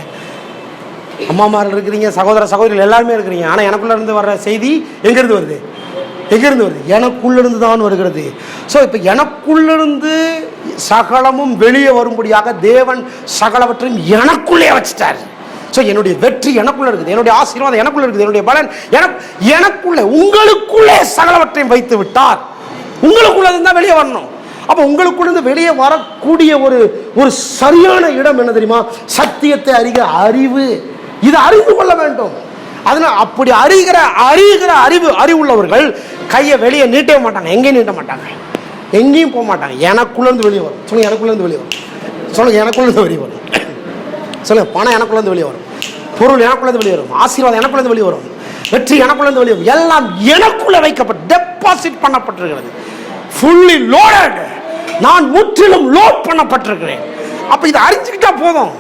அம்மாமார்கள் இருக்கிறீங்க, சகோதர சகோதரிகள் எல்லாருமே இருக்கிறீங்க. ஆனா எனக்குள்ள இருந்து வர்ற செய்தி எங்க இருந்து வருது? எங்க இருந்து வருது? எனக்குள்ள இருந்து தான் வருகிறது. ஸோ இப்போ எனக்குள்ளிருந்து சகலமும் வெளியே வரும்படியாக தேவன் சகலவற்றையும் எனக்குள்ளே வச்சுட்டார். ஸோ என்னுடைய வெற்றி எனக்குள்ள இருக்குது, என்னுடைய ஆசீர்வாதம் எனக்குள்ள இருக்குது, என்னுடைய பலன் எனக்குள்ளே, உங்களுக்குள்ளே சகலவற்றையும் வைத்து விட்டார். உங்களுக்குள்ள தான் வெளியே வரணும். அப்போ உங்களுக்குள்ள வெளியே வரக்கூடிய ஒரு சரியான இடம் என்ன தெரியுமா? சத்தியத்தை அறிகிற அறிவு. இதை அறிந்து கொள்ள வேண்டும். அதனால அப்படி அறிகிற அறிவுள்ளவர்கள் கையை வெளியே நீட்டவே மாட்டாங்க, எங்கேயும் நீட்ட மாட்டாங்க, எங்கேயும் போக மாட்டாங்க. எனக்குள்ள இருந்து வெளியே வரும். சொல்லுங்க, எனக்குள்ள இருந்து வெளியே வரும். சொல்லுங்க, எனக்குள்ள இருந்து வெளியே வரும். சொல்லுங்க, பணம் எனக்குள்ள இருந்து வெளியே வரும், பொருள் எனக்குள்ள இருந்து வெளியே வரும், ஆசீர்வாதம் எனக்குள்ள இருந்து வெளியே வரும், வெற்றி எனக்குள்ள இருந்து வெளியே வரும். எல்லாம் எனக்குள்ள வைக்கப்பட்டு டெபாசிட் பண்ணப்பட்டிருக்கிறது. Fully loaded. நான் முற்றிலும் லோட் பண்ணப்பட்டிருக்கிறேன். அப்ப இதை அறிஞ்சுக்கிட்டா போதும்.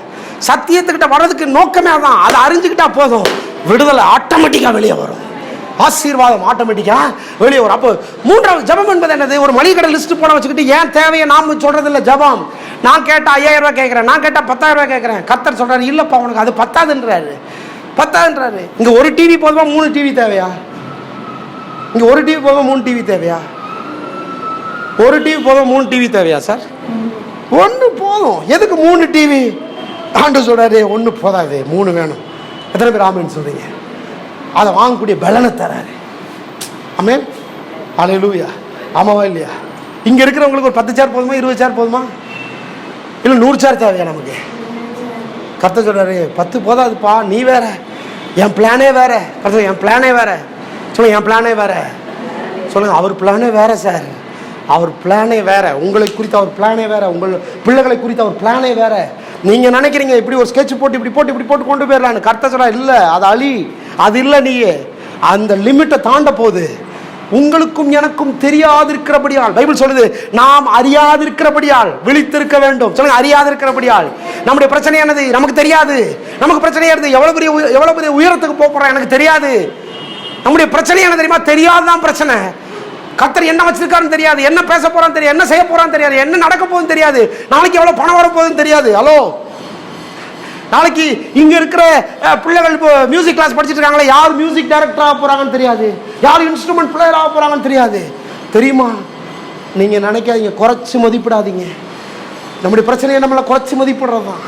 சத்தியத்துக்கிட்ட வர்றதுக்கு நோக்கமே அதான். அதை அறிஞ்சுக்கிட்டா போதும், விடுதலை ஆட்டோமேட்டிக்கா வெளியே வரும், ஆசீர்வாதம் ஆட்டோமேட்டிக்கா வெளியே வரும். அப்போ மூன்றாவது ஜபம் என்பது என்னது? ஒரு மளிகை கடை லிஸ்ட் போட வச்சுக்கிட்டு ஏன் தேவையை நாம சொல்றது இல்லை. ஜபம் நான் கேட்டா 5000 ரூபாய் கேட்கிறேன், நான் கேட்டா 10,000 ரூபாய் கேட்கிறேன். கர்த்தர் சொல்றாரு, இல்லப்பா உனக்கு அது பத்தாதுன்றாரு. இங்க ஒரு டிவி போதுமா 3 டிவி தேவையா? இங்க ஒரு டிவி போதுமா 3 டிவி தேவையா? ஒரு டிவி போதும் 3 டிவி தேவையா சார்? ஒன்று போதும். எதுக்கு 3 டிவி? ஆண்டவர் சொல்றாரு, ஒன்று போதாது, 3 வேணும். எத்தனை பேர் ஆமென் சொல்றீங்க? அதை வாங்கக்கூடிய பலனை தராரு. ஆமென், அல்லேலூயா. ஆமாவா இல்லையா? இங்க இருக்கிறவங்களுக்கு ஒரு 10 சேர் போதுமா, 20 சேர் போதுமா, இல்லை 100 சேர் தேவையா நமக்கு? கர்த்தர் சொல்றாரு, 10 போதாதுப்பா, நீ வேற, என் பிளானே வேற. கர்த்தர், என் பிளானே வேற. சொல்லுங்க, என் பிளானே வேற. சொல்லுங்க, அவர் பிளானே வேற சார். அவர் பிளானே வேற. உங்களை குறித்து அவர் பிளானே வேற, உங்கள் பிள்ளைகளை குறித்து அவர் பிளானே வேற. நீங்க நினைக்கிறீங்க இப்படி ஒரு ஸ்கெட்ச் போட்டு இப்படி போட்டு கொண்டு போயிடலான்னு. கர்த்தர் சொல்றா, இல்ல, அது அழி, அது இல்லை. நீயே அந்த லிமிட்டை தாண்ட போகுது. உங்களுக்கும் எனக்கும் தெரியாதிருக்கிறபடியால், பைபிள் சொல்லுது, நாம் அறியாதிருக்கிறபடியால் விழித்திருக்க வேண்டும். சொல்லுங்க, அறியாதிருக்கிறபடியால். நம்முடைய பிரச்சனை என்னது? நமக்கு தெரியாது. நமக்கு பிரச்சனை என்னது? எவ்வளவு பெரிய உயரத்துக்கு போறோம் எனக்கு தெரியாது. நம்முடைய பிரச்சனை என்ன தெரியுமா? தெரியாதுதான் பிரச்சனை. கர்த்தர் என்ன வச்சிருக்காருன்னு தெரியாது, என்ன பேச போறான்னு தெரியாது, என்ன செய்ய போறான்னு தெரியாது, என்ன நடக்க போகுதுன்னு தெரியாது, நாளைக்கு எவ்வளவு பணம் வர போகுதுன்னு தெரியாது. ஹலோ, நாளைக்கு இங்க இருக்கிற பிள்ளைகள் மியூசிக் கிளாஸ் படிச்சுட்டு இருக்காங்களே, யார் மியூசிக் டைரக்டர் ஆக போறாங்கன்னு தெரியாது, யார் இன்ஸ்ட்ருமெண்ட் பிளேயர் ஆக போறாங்கன்னு தெரியாது. தெரியுமா? நீங்க நினைக்காதீங்க, குறைச்சு மதிப்பிடாதீங்க. நம்முடைய பிரச்சனையை நம்மளை குறைச்சு மதிப்பிடுறது தான்.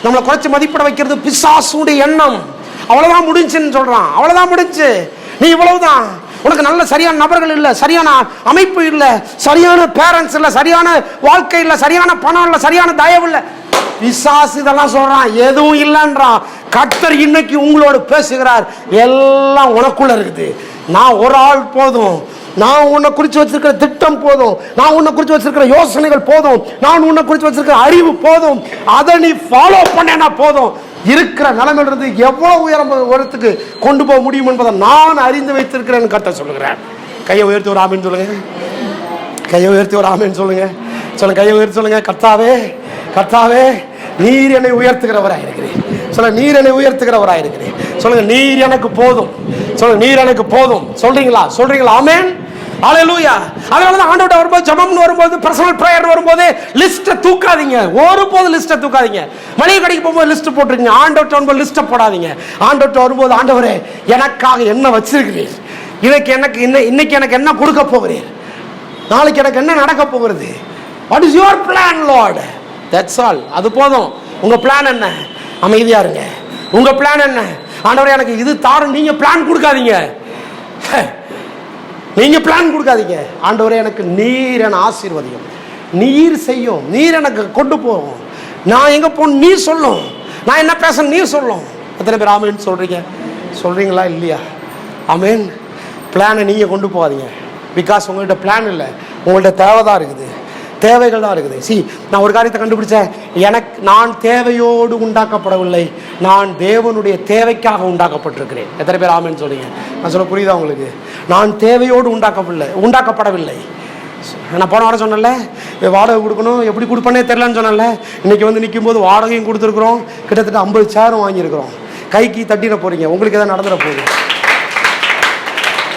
நம்மளை குறைச்சு மதிப்பிட வைக்கிறது பிசாசுடைய எண்ணம். அவ்வளவுதான் முடிஞ்சுன்னு சொல்றான், அவ்வளவுதான் முடிஞ்சு, நீ இவ்வளவுதான், உனக்கு நல்ல சரியான நபர்கள் இல்லை, சரியான அமைப்பு இல்லை, சரியான பேரண்ட்ஸ் இல்லை, சரியான வாழ்க்கை இல்லை, சரியான பணம் இல்லை, சரியான தயவு இல்லை. பிசாசு இதெல்லாம் சொல்றான், எதுவும் இல்லைன்றான். கர்த்தர் இன்னைக்கு உங்களோடு பேசுகிறார், எல்லாம் உனக்குள்ள இருக்குது. நான் ஒரு ஆள் போதும், நான் உன்னை குறித்து வச்சிருக்கிற திட்டம் போதும், நான் உன்னை குறித்து வச்சிருக்கிற யோசனைகள் போதும், நான் உன்னை குறித்து வச்சிருக்கிற அறிவு போதும், அதை நீ ஃபாலோ பண்ணா போதும். இருக்கிற நிலைமையிலிருந்து எவ்வளவு உயரத்துக்கு கொண்டு போக முடியும் என்பதை நான் அறிந்து வைத்திருக்கிறேன் கர்த்தர் சொல்லுகிறேன். கையை உயர்த்தி ஒரு ஆமீன் சொல்லுங்க. கையை உயர்த்தி ஒரு ஆமீன் சொல்லுங்க. சொல்லுங்க, கையை உயர்த்தி சொல்லுங்க. கர்த்தாவே, கர்த்தாவே, நீர் என்னை உயர்த்துகிறவராக இருக்கிறேன். சொல்லுங்க, நீர் என்னை உயர்த்துகிறவராக இருக்கிறேன். சொல்லுங்க, நீர் எனக்கு போதும். சொல்லுங்க, நீர் எனக்கு போதும். சொல்றீங்களா? சொல்றீங்களா? ஆமென். ஹல்லேலூயா. அதனால தான் ஆண்டவர்ட்ட வரும்போது, ஜெபம்னு வரும்போது, பர்சனல் பிரேயர் வரும்போது லிஸ்ட்டை தூக்காதீங்க. ஒருபோது லிஸ்ட்டை தூக்காதீங்க. மளிகை கடைக்கு போகும்போது லிஸ்ட் போட்டுருக்கீங்க, ஆண்டவர்ட்ட வரும்போது லிஸ்ட்டை போடாதீங்க. ஆண்டவர்ட்ட வரும்போது, ஆண்டவரே எனக்காக என்ன வச்சிருக்கிறீர், இன்னைக்கு எனக்கு என்ன கொடுக்க போகிறீர், நாளைக்கு எனக்கு என்ன நடக்க போகிறது, what is your plan Lord, that's all. அது போதும். உங்க பிளான் என்ன? அமைதியா இருங்க. உங்க பிளான் என்ன? ஆண்டவரே எனக்கு இது தாரும், நீங்க பிளான் கொடுக்காதீங்க, நீங்க பிளான் கொடுக்காதீங்க. ஆண்டவரே எனக்கு நீர் என ஆசீர்வதியும், நீர் செய்யும், நீர் எனக்கு கொண்டு போகும், நான் எங்க போகணும் நீர் சொல்லும், நான் என்ன பேசணும் நீர் சொல்லும். எத்தனை பேர் ஆமேன்னு சொல்றீங்க? சொல்றீங்களா இல்லையா? ஆமேன். பிளானை நீங்க கொண்டு போகாதீங்க. பிகாஸ் உங்கள்கிட்ட பிளான் இல்லை, உங்கள்கிட்ட தேவை தான் இருக்குது, தேவைகள் தான் இருக்குது. நான் ஒரு காரியத்தை கண்டுபிடிச்சேன், நான் தேவையோடு உண்டாக்கப்படவில்லை, நான் தேவனுடைய தேவைக்காக உண்டாக்கப்பட்டிருக்கிறேன். எத்தனை பேர் ஆமேன்னு சொல்றீங்க? நான் சொல்ல புரியுதா உங்களுக்கு? நான் தேவையோடு உண்டாக்கப்படவில்லை. நான் போன வாரம் சொன்னேன்ல, வாடகை கொடுக்கணும், எப்படி கொடுப்பேனே தெரியலன்னு சொன்னேன்ல. இன்னைக்கு வந்து நிற்கும் போது வாடகையும் கொடுத்துருக்குறோம், கிட்டத்தட்ட 50 சேரும் வாங்கியிருக்கிறோம். கைக்கு தட்டிட போறீங்க, உங்களுக்கு எதாவது நடந்துட போகுது.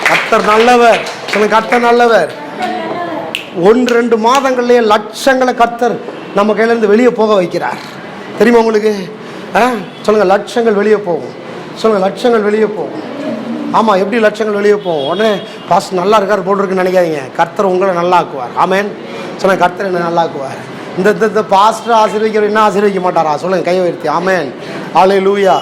கர்த்தர் நல்லவர். சொல்லுங்க, கர்த்தர் நல்லவர். 1-2 மாதங்கள்லேயே லட்சங்களை கர்த்தர் நம்ம கையிலேருந்து வெளியே போக வைக்கிறார். தெரியுமா உங்களுக்கு? சொல்லுங்கள், லட்சங்கள் வெளியே போகும். சொல்லுங்கள், லட்சங்கள் வெளியே போகும். ஆமாம், எப்படி லட்சங்கள் வெளியே போகும்? உடனே பாஸ்டர் நல்லா இருக்கார் போட்டிருக்குன்னு நினைக்காதீங்க. கர்த்தர் உங்களை நல்லா ஆக்குவார். ஆமேன். சொல்லுங்கள், கர்த்தர் என்ன நல்லா ஆக்குவார். இந்த பாஸ்டர் ஆசீர்வதிக்கிற என்ன ஆசீர்வதிக்க மாட்டாரா? சொல்லுங்கள், கையை உயர்த்தி. ஆமேன். ஹல்லேலூயா.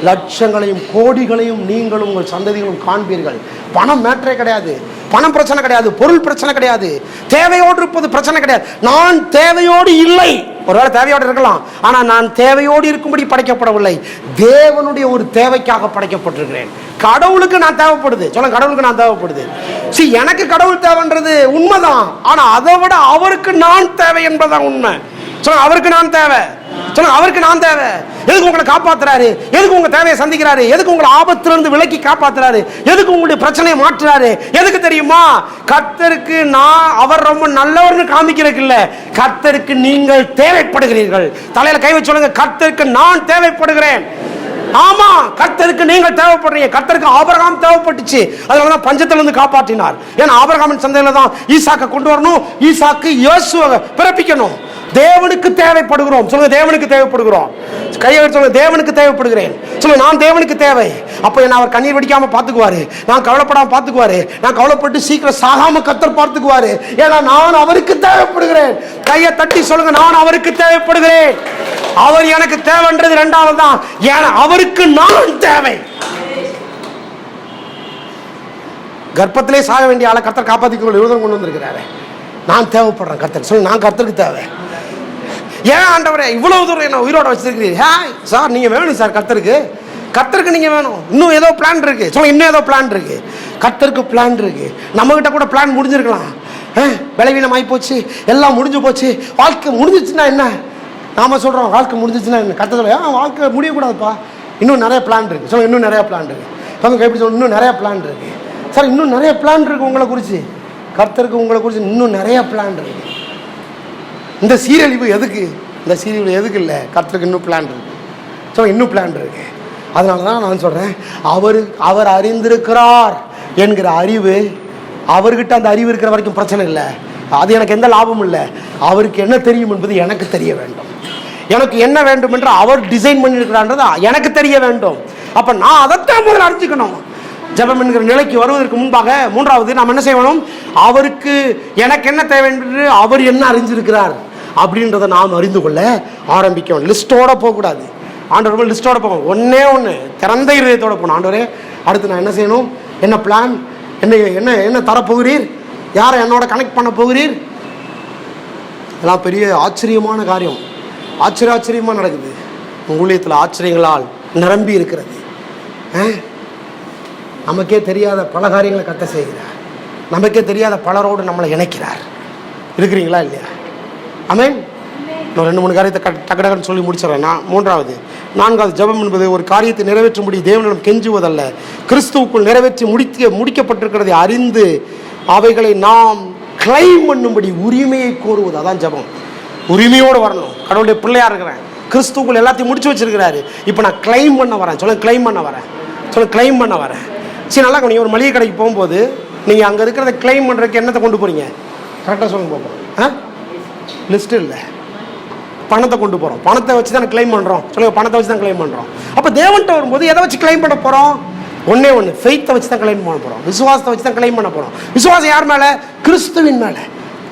லட்சங்களையும் கோடிகளையும் நீங்களும் உங்கள் சந்ததிகளும் காண்பீர்கள். பணம் மேட்டரே கிடையாது, பணம் பிரச்சனை கிடையாது, பொருள் பிரச்சனை கிடையாது, தேவையோடு இருப்பது பிரச்சனை கிடையாது. நான் தேவையோடு இல்லை. ஒருவேளை தேவையோடு இருக்கலாம், ஆனால் நான் தேவையோடு இருக்கும்படி படைக்கப்படவில்லை, தேவனுடைய ஒரு தேவைக்காக படைக்கப்பட்டிருக்கிறேன். கடவுளுக்கு நான் தேவைப்படுது. சொல்லுங்க, கடவுளுக்கு நான் தேவைப்படுது. எனக்கு கடவுள் தேவைன்றது உண்மைதான், ஆனால் அதை விட அவருக்கு நான் தேவை என்பதுதான் உண்மை. சொல்லுங்க, அவருக்கு நான் தேவை. சொல்லுங்க, அவருக்கு நான் தேவை. எதுக்கு உங்களை காப்பாத்துறாரு? எதுக்கு உங்க தேவையை சந்திக்கிறாரு? எதுக்கு உங்களை ஆபத்திலிருந்து விலக்கி காப்பாத்துறாரு? எதுக்கு உங்களுடைய பிரச்சனையை மாற்றுறாரு? எதுக்கு தெரியுமா? கர்த்தருக்கு அவர் ரொம்ப நல்லவர்னு காமிக்கிறதுக்கு இல்ல, கர்த்தருக்கு நீங்கள் தேவைப்படுகிறீர்கள். தலையில கை வச்சு சொல்லுங்க, கர்த்தருக்கு நான் தேவைப்படுகிறேன். ஆமா, கர்த்தருக்கு நீங்கள் தேவைப்படுறீங்க. கர்த்தருக்கு ஆபிரகாம் தேவைப்பட்டுச்சு, அதனாலதான் பஞ்சத்துல இருந்து காப்பாற்றினார். ஏன்னா ஆபிரகாமின் சந்தையில தான் ஈசாக்கை கொண்டு வரணும், ஈசாக்கு இயேசுவை பிறப்பிக்கணும். தேவனுக்கு தேவைப்படுகிறோம். சொல்லுங்க, தேவனுக்கு தேவைப்படுகிறோம். கையை சொல்லுங்க, தேவனுக்கு தேவைப்படுகிறேன். சொல்லுங்க, நான் தேவனுக்கு தேவை. அப்ப என்ன அவர் கண்ணீர் வடிக்காம பாத்துக்குவாரு, நான் கவலைப்படாம பாத்துக்குவாரு, நான் கவலைப்பட்டு சீக்கிரம் சாகாம கர்த்தர் பார்த்துக்குவாரு. ஏன்னா நான் அவருக்கு தேவைப்படுகிறேன். கையை தட்டி சொல்லுங்க, நான் அவருக்கு தேவைப்படுகிறேன். அவர் எனக்கு தேவைன்றது 2வது தான், ஏன்னா அவருக்கு நான் தேவை. கர்ப்பத்திலே சாக வேண்டிய ஆளை கர்த்தர் காப்பாத்திக்க விரோதம் கொண்டு வந்திருக்கிறாரு. நான் தேவைப்படுறேன் கர்த்தர். சொல்லுங்க, நான் கர்த்தருக்கு தேவை. ஏன் ஆண்டவரே இவ்வளவு தூரம் என்ன உயிரோட வச்சிருக்கிறீங்க? சார் நீங்க வேணும் சார், கர்த்தருக்கு நீங்க வேணும். இன்னும் ஏதோ பிளான் இருக்கு. சொல்லுங்க, இன்னும் ஏதோ பிளான் இருக்கு. கர்த்தருக்கு பிளான் இருக்கு. நம்ம கிட்ட கூட பிளான் முடிஞ்சிருக்கலாம். பலவீனம் ஆகி போச்சு, எல்லாம் முடிஞ்சு போச்சு, வாழ்க்கை முடிஞ்சிச்சுன்னா என்ன? நாம சொல்றோம் வாழ்க்கை முடிஞ்சிச்சுன்னா என்ன? கர்த்தர் சொல்ல வாழ்க்கை முடியக்கூடாதுப்பா, இன்னும் நிறைய பிளான் இருக்கு. சொல்லுங்க, இன்னும் நிறைய பிளான் இருக்கு. எப்படி சொல்ல, இன்னும் நிறைய பிளான் இருக்கு சார், இன்னும் நிறைய பிளான் இருக்கு உங்களை குறிச்சு. கர்த்தருக்கு உங்களை குறித்து இன்னும் நிறைய பிளான் இருக்கு. இந்த சீரழிவு எதுக்கு? இந்த சீரழிவு எதுக்கு இல்லை? கர்த்தருக்கு இன்னும் பிளான் இருக்கு. ஸோ இன்னும் பிளான் இருக்கு. அதனால தான் நான் சொல்றேன், அவர் அறிந்திருக்கிறார் என்கிற அறிவு அவர்கிட்ட அந்த அறிவு இருக்கிற வரைக்கும் பிரச்சனை இல்லை. அது எனக்கு எந்த லாபமும் இல்லை. அவருக்கு என்ன தெரியும் என்பது எனக்கு தெரிய வேண்டும். எனக்கு என்ன வேண்டும் என்று அவர் டிசைன் பண்ணியிருக்கிறான்றது எனக்கு தெரிய வேண்டும். அப்போ நான் அதைத்தான் முதல்ல அறிஞ்சிக்கணும். ஜெபம் என்கிற நிலைக்கு வருவதற்கு முன்பாக மூன்றாவது நாம் என்ன செய்யணும்? அவருக்கு எனக்கு என்ன தேவை என்று அவர் என்ன அறிஞ்சிருக்கிறார் அப்படின்றத நாம் அறிந்து கொள்ள ஆரம்பிக்கணும். லிஸ்டோட போகக்கூடாது. ஆண்டவர் லிஸ்டோட போகணும். ஒன்று திறந்த இதயத்தோட போகணும். ஆண்டவரே, அடுத்து நான் என்ன செய்யணும்? என்ன பிளான்? என்ன என்ன என்ன தரப்போகிறீர்? யாரை என்னோட கனெக்ட் பண்ண போகிறீர்? இதெல்லாம் பெரிய ஆச்சரியமான காரியம். ஆச்சரியமாக நடக்குது. ஊழியத்தில் ஆச்சரியங்களால் நிரம்பி இருக்கிறது. நமக்கே தெரியாத பல காரியங்களை கத்த செய்கிறார். நமக்கே தெரியாத பலரோடு நம்மளை இணைக்கிறார். இருக்கிறீங்களா இல்லையா? ஆமென். நான் 2-3 காரியத்தை டக்கு சொல்லி முடிச்சிடறேன். நான்காவது ஜெபம் என்பது ஒரு காரியத்தை நிறைவேற்றும்படி தேவனிடம் கெஞ்சுவதல்ல, கிறிஸ்துவுக்குள் நிறைவேற்றி முடிக்கப்பட்டிருக்கிறதை அறிந்து அவைகளை நாம் கிளைம் பண்ணும்படி உரிமையை கோருவது. அதான் ஜெபம். உரிமையோடு வரணும். கடவுளுடைய பிள்ளையா இருக்கிறேன், கிறிஸ்துவுக்குள் எல்லாத்தையும் முடிச்சு வச்சிருக்கிறாரு, இப்போ நான் கிளைம் பண்ண வரேன். கிளைம் பண்ண வரேன். சரி, நல்லா நீங்கள் ஒரு மளிகை கடைக்கு போகும்போது நீங்கள் அங்கே இருக்கிறத கிளைம் பண்ணுறதுக்கு என்னத்தை கொண்டு போகிறீங்க? கரெக்டாக சொல்லுங்க பார்ப்போம். லிஸ்ட்டு இல்லை, பணத்தை கொண்டு போகிறோம். பணத்தை வச்சு தான் கிளைம் பண்ணுறோம். பணத்தை வச்சு தான் கிளைம் பண்ணுறோம். அப்போ தேவன்கிட்ட வரும்போது எதை வச்சு கிளைம் பண்ண போகிறோம்? ஒன்றே ஃபெய்த்தை வச்சு தான் கிளைம் பண்ண போகிறோம். விசுவாசத்தை வச்சு தான் கிளைம் பண்ண போகிறோம். விசுவாசம் யார் மேலே? கிறிஸ்துவின் மேலே.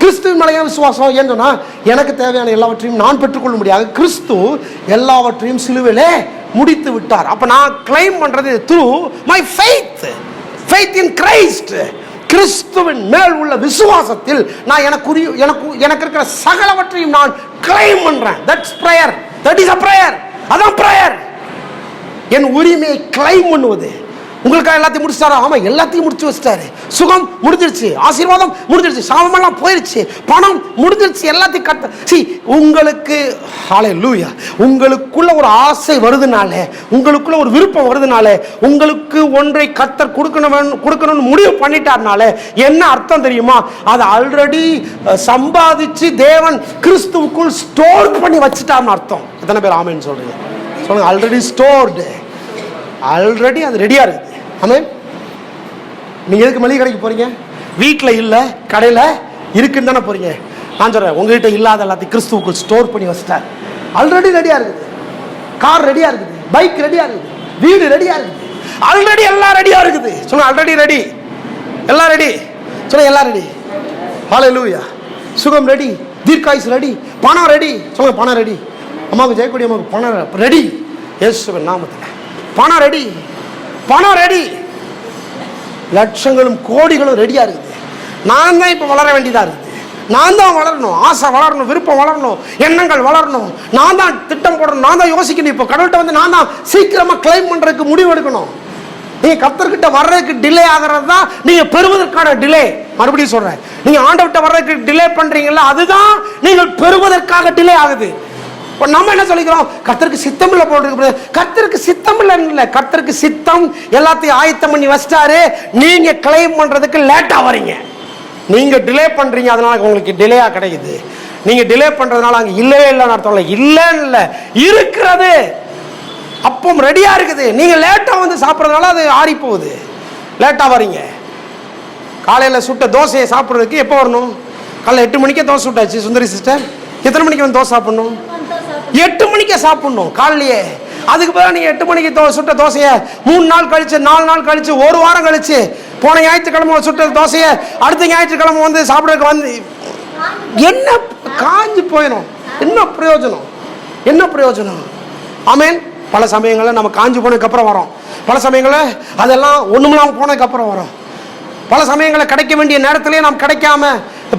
கிறிஸ்துவின் மேலே ஏன் விசுவாசம்? ஏன்னு சொன்னால், எனக்கு தேவையான எல்லாவற்றையும் நான் பெற்றுக்கொள்ள முடியாது. கிறிஸ்து எல்லாவற்றையும் சிலுவையிலே முடித்து விட்டார். அப்போ நான் கிளைம் பண்ணுறது through my faith in Christ. கிறிஸ்துவின் மேல் உள்ள விசுவாசத்தில் நான் எனக்கு இருக்கிற சகலவற்றையும் நான் கிளைம் பண்றேன். That's prayer. That is a prayer. அதான் பிரேயர். என் உரிமையை கிளைம் பண்ணுவது. உங்களுக்காக எல்லாத்தையும் முடிச்சிட்டாரா? ஆமா, எல்லாத்தையும் முடிச்சு வச்சிட்டாரு. சுகம் முடிஞ்சிருச்சு, ஆசீர்வாதம் முடிஞ்சிருச்சு, சாபமெல்லாம் போயிருச்சு, பணம் முடிஞ்சிருச்சு, எல்லாத்தையும் உங்களுக்கு ஹல்லேலூயா. உங்களுக்குள்ள ஒரு ஆசை வருதுனாலே, உங்களுக்குள்ள ஒரு விருப்பம் வருதுனாலே, உங்களுக்கு ஒன்றை கர்த்தர் கொடுக்கணும்னு முடிவு பண்ணிட்டார்னாலே என்ன அர்த்தம் தெரியுமா? அதை ஆல்ரெடி சம்பாதிச்சு தேவன் கிறிஸ்துவுக்குள் ஸ்டோர் பண்ணி வச்சுட்டார்னு அர்த்தம். எத்தனை பேர் ஆமென் சொல்றீங்க? சொல்லுங்க. ஆல்ரெடி ஸ்டோர்டு, ஆல்ரெடி அது ரெடியா இருக்குது. ஆமென். நீங்க எதுக்கு மளிகை கடைக்கு போறீங்க? வீட்டில் இல்லை, கடையில் இருக்குன்னு தானே போறீங்க. நான் சொல்றேன், உங்ககிட்ட இல்லாத எல்லாத்தையும் கிறிஸ்துவுக்குள் ஸ்டோர் பண்ணி வச்சிட்டார். ஆல்ரெடி ரெடியா இருக்குது. கார் ரெடியா இருக்குது, பைக் ரெடியா இருக்குது, வீடு ரெடியா இருக்குது, ஆல்ரெடி எல்லாம் ரெடியா இருக்குது. சொல்லுங்க, ஆல்ரெடி ரெடி, எல்லாம் ரெடி. சொல்லுங்க, எல்லாம் ரெடி. ஹல்லேலூயா. சுகம் ரெடி, தீர்க்காயுசு ரெடி, பணம் ரெடி. சொல்லுங்க, பணம் ரெடி. அம்மாவுக்கு ஜெயக்கூடிய அம்மாவுக்கு பணம் ரெடி. இயேசுவின் நாமத்தில் பணம் ரெடி, பணம் ரெடி. லட்சங்களும் கோடிகளும் ரெடியா இருக்குது. நான் தான் இப்போ வளர வேண்டியதா இருக்குது. நான் தான் வளரணும், ஆசை வளரணும், விருப்பம் வளரணும், எண்ணங்கள் வளரணும். நான் தான் திட்டம் போடணும், நான் தான் யோசிக்கணும். இப்போ கடவுள்கிட்ட நான் தான் சீக்கிரமா கிளைம் பண்றதுக்கு முடிவு எடுக்கணும். நீங்க கர்த்தர்கிட்ட வர்றதுக்கு டிலே ஆகிறது தான் நீங்க பெறுவதற்கான டிலே. மறுபடியும் சொல்றேன், நீங்க ஆண்டவர்கிட்ட வர்றதுக்கு டிலே பண்றீங்கல்ல, அதுதான் நீங்கள் பெறுவதற்காக டிலே ஆகுது. நம்ம என்ன சொல்லிக்கிறோம்? கர்த்தருக்கு சித்தம் இல்லை போட்டு. கர்த்தருக்கு சித்தம் இல்லை. கர்த்தருக்கு சித்தம் எல்லாத்தையும் ஆயத்தம் பண்ணி வச்சிட்டாரு. நீங்க கிளைம் பண்றதுக்கு லேட்டா வரீங்க. நீங்க டிலே பண்றீங்க, அதனால உங்களுக்கு டிலேயா கிடைக்குது. நீங்க டிலே பண்றதுனால அங்க இல்லவே இல்லைன்னு அர்த்தம் இல்லை. இல்லைன்னு இல்லை, இருக்கிறது அப்போ ரெடியா இருக்குது. நீங்க லேட்டா வந்து சாப்பிட்றதுனால அது ஆறி போகுது. லேட்டா வரீங்க. காலையில சுட்ட தோசையை சாப்பிட்றதுக்கு எப்போ வரணும்? காலையில் 8 மணிக்கே தோசை சுட்டாச்சு. சுந்தரி சிஸ்டர், எத்தனை மணிக்கு வந்து தோசை சாப்பிடணும்? 8 மணிக்கே சாப்பிடணும் காலையிலேயே. அதுக்கு பிறகு நீங்க 8 மணிக்கு சுட்ட தோசையை 3 நாள் கழிச்சு, 4 நாள் கழிச்சு, 1 வாரம் கழிச்சு, போன ஞாயிற்றுக்கிழமை சுட்ட தோசையை அடுத்த ஞாயிற்றுக்கிழமை வந்து சாப்பிட்றதுக்கு வந்து என்ன காஞ்சு போயிடும். என்ன பிரயோஜனம்? என்ன பிரயோஜனம்? ஆமென். பல சமயங்களில் நம்ம காஞ்சு போனதுக்கு அப்புறம் வரோம். பல சமயங்களில் அதெல்லாம் ஒண்ணுமில்லாம போனதுக்கு அப்புறம் வரும். பல சமயங்களில் கிடைக்க வேண்டிய நேரத்திலேயே நாம் கிடைக்காம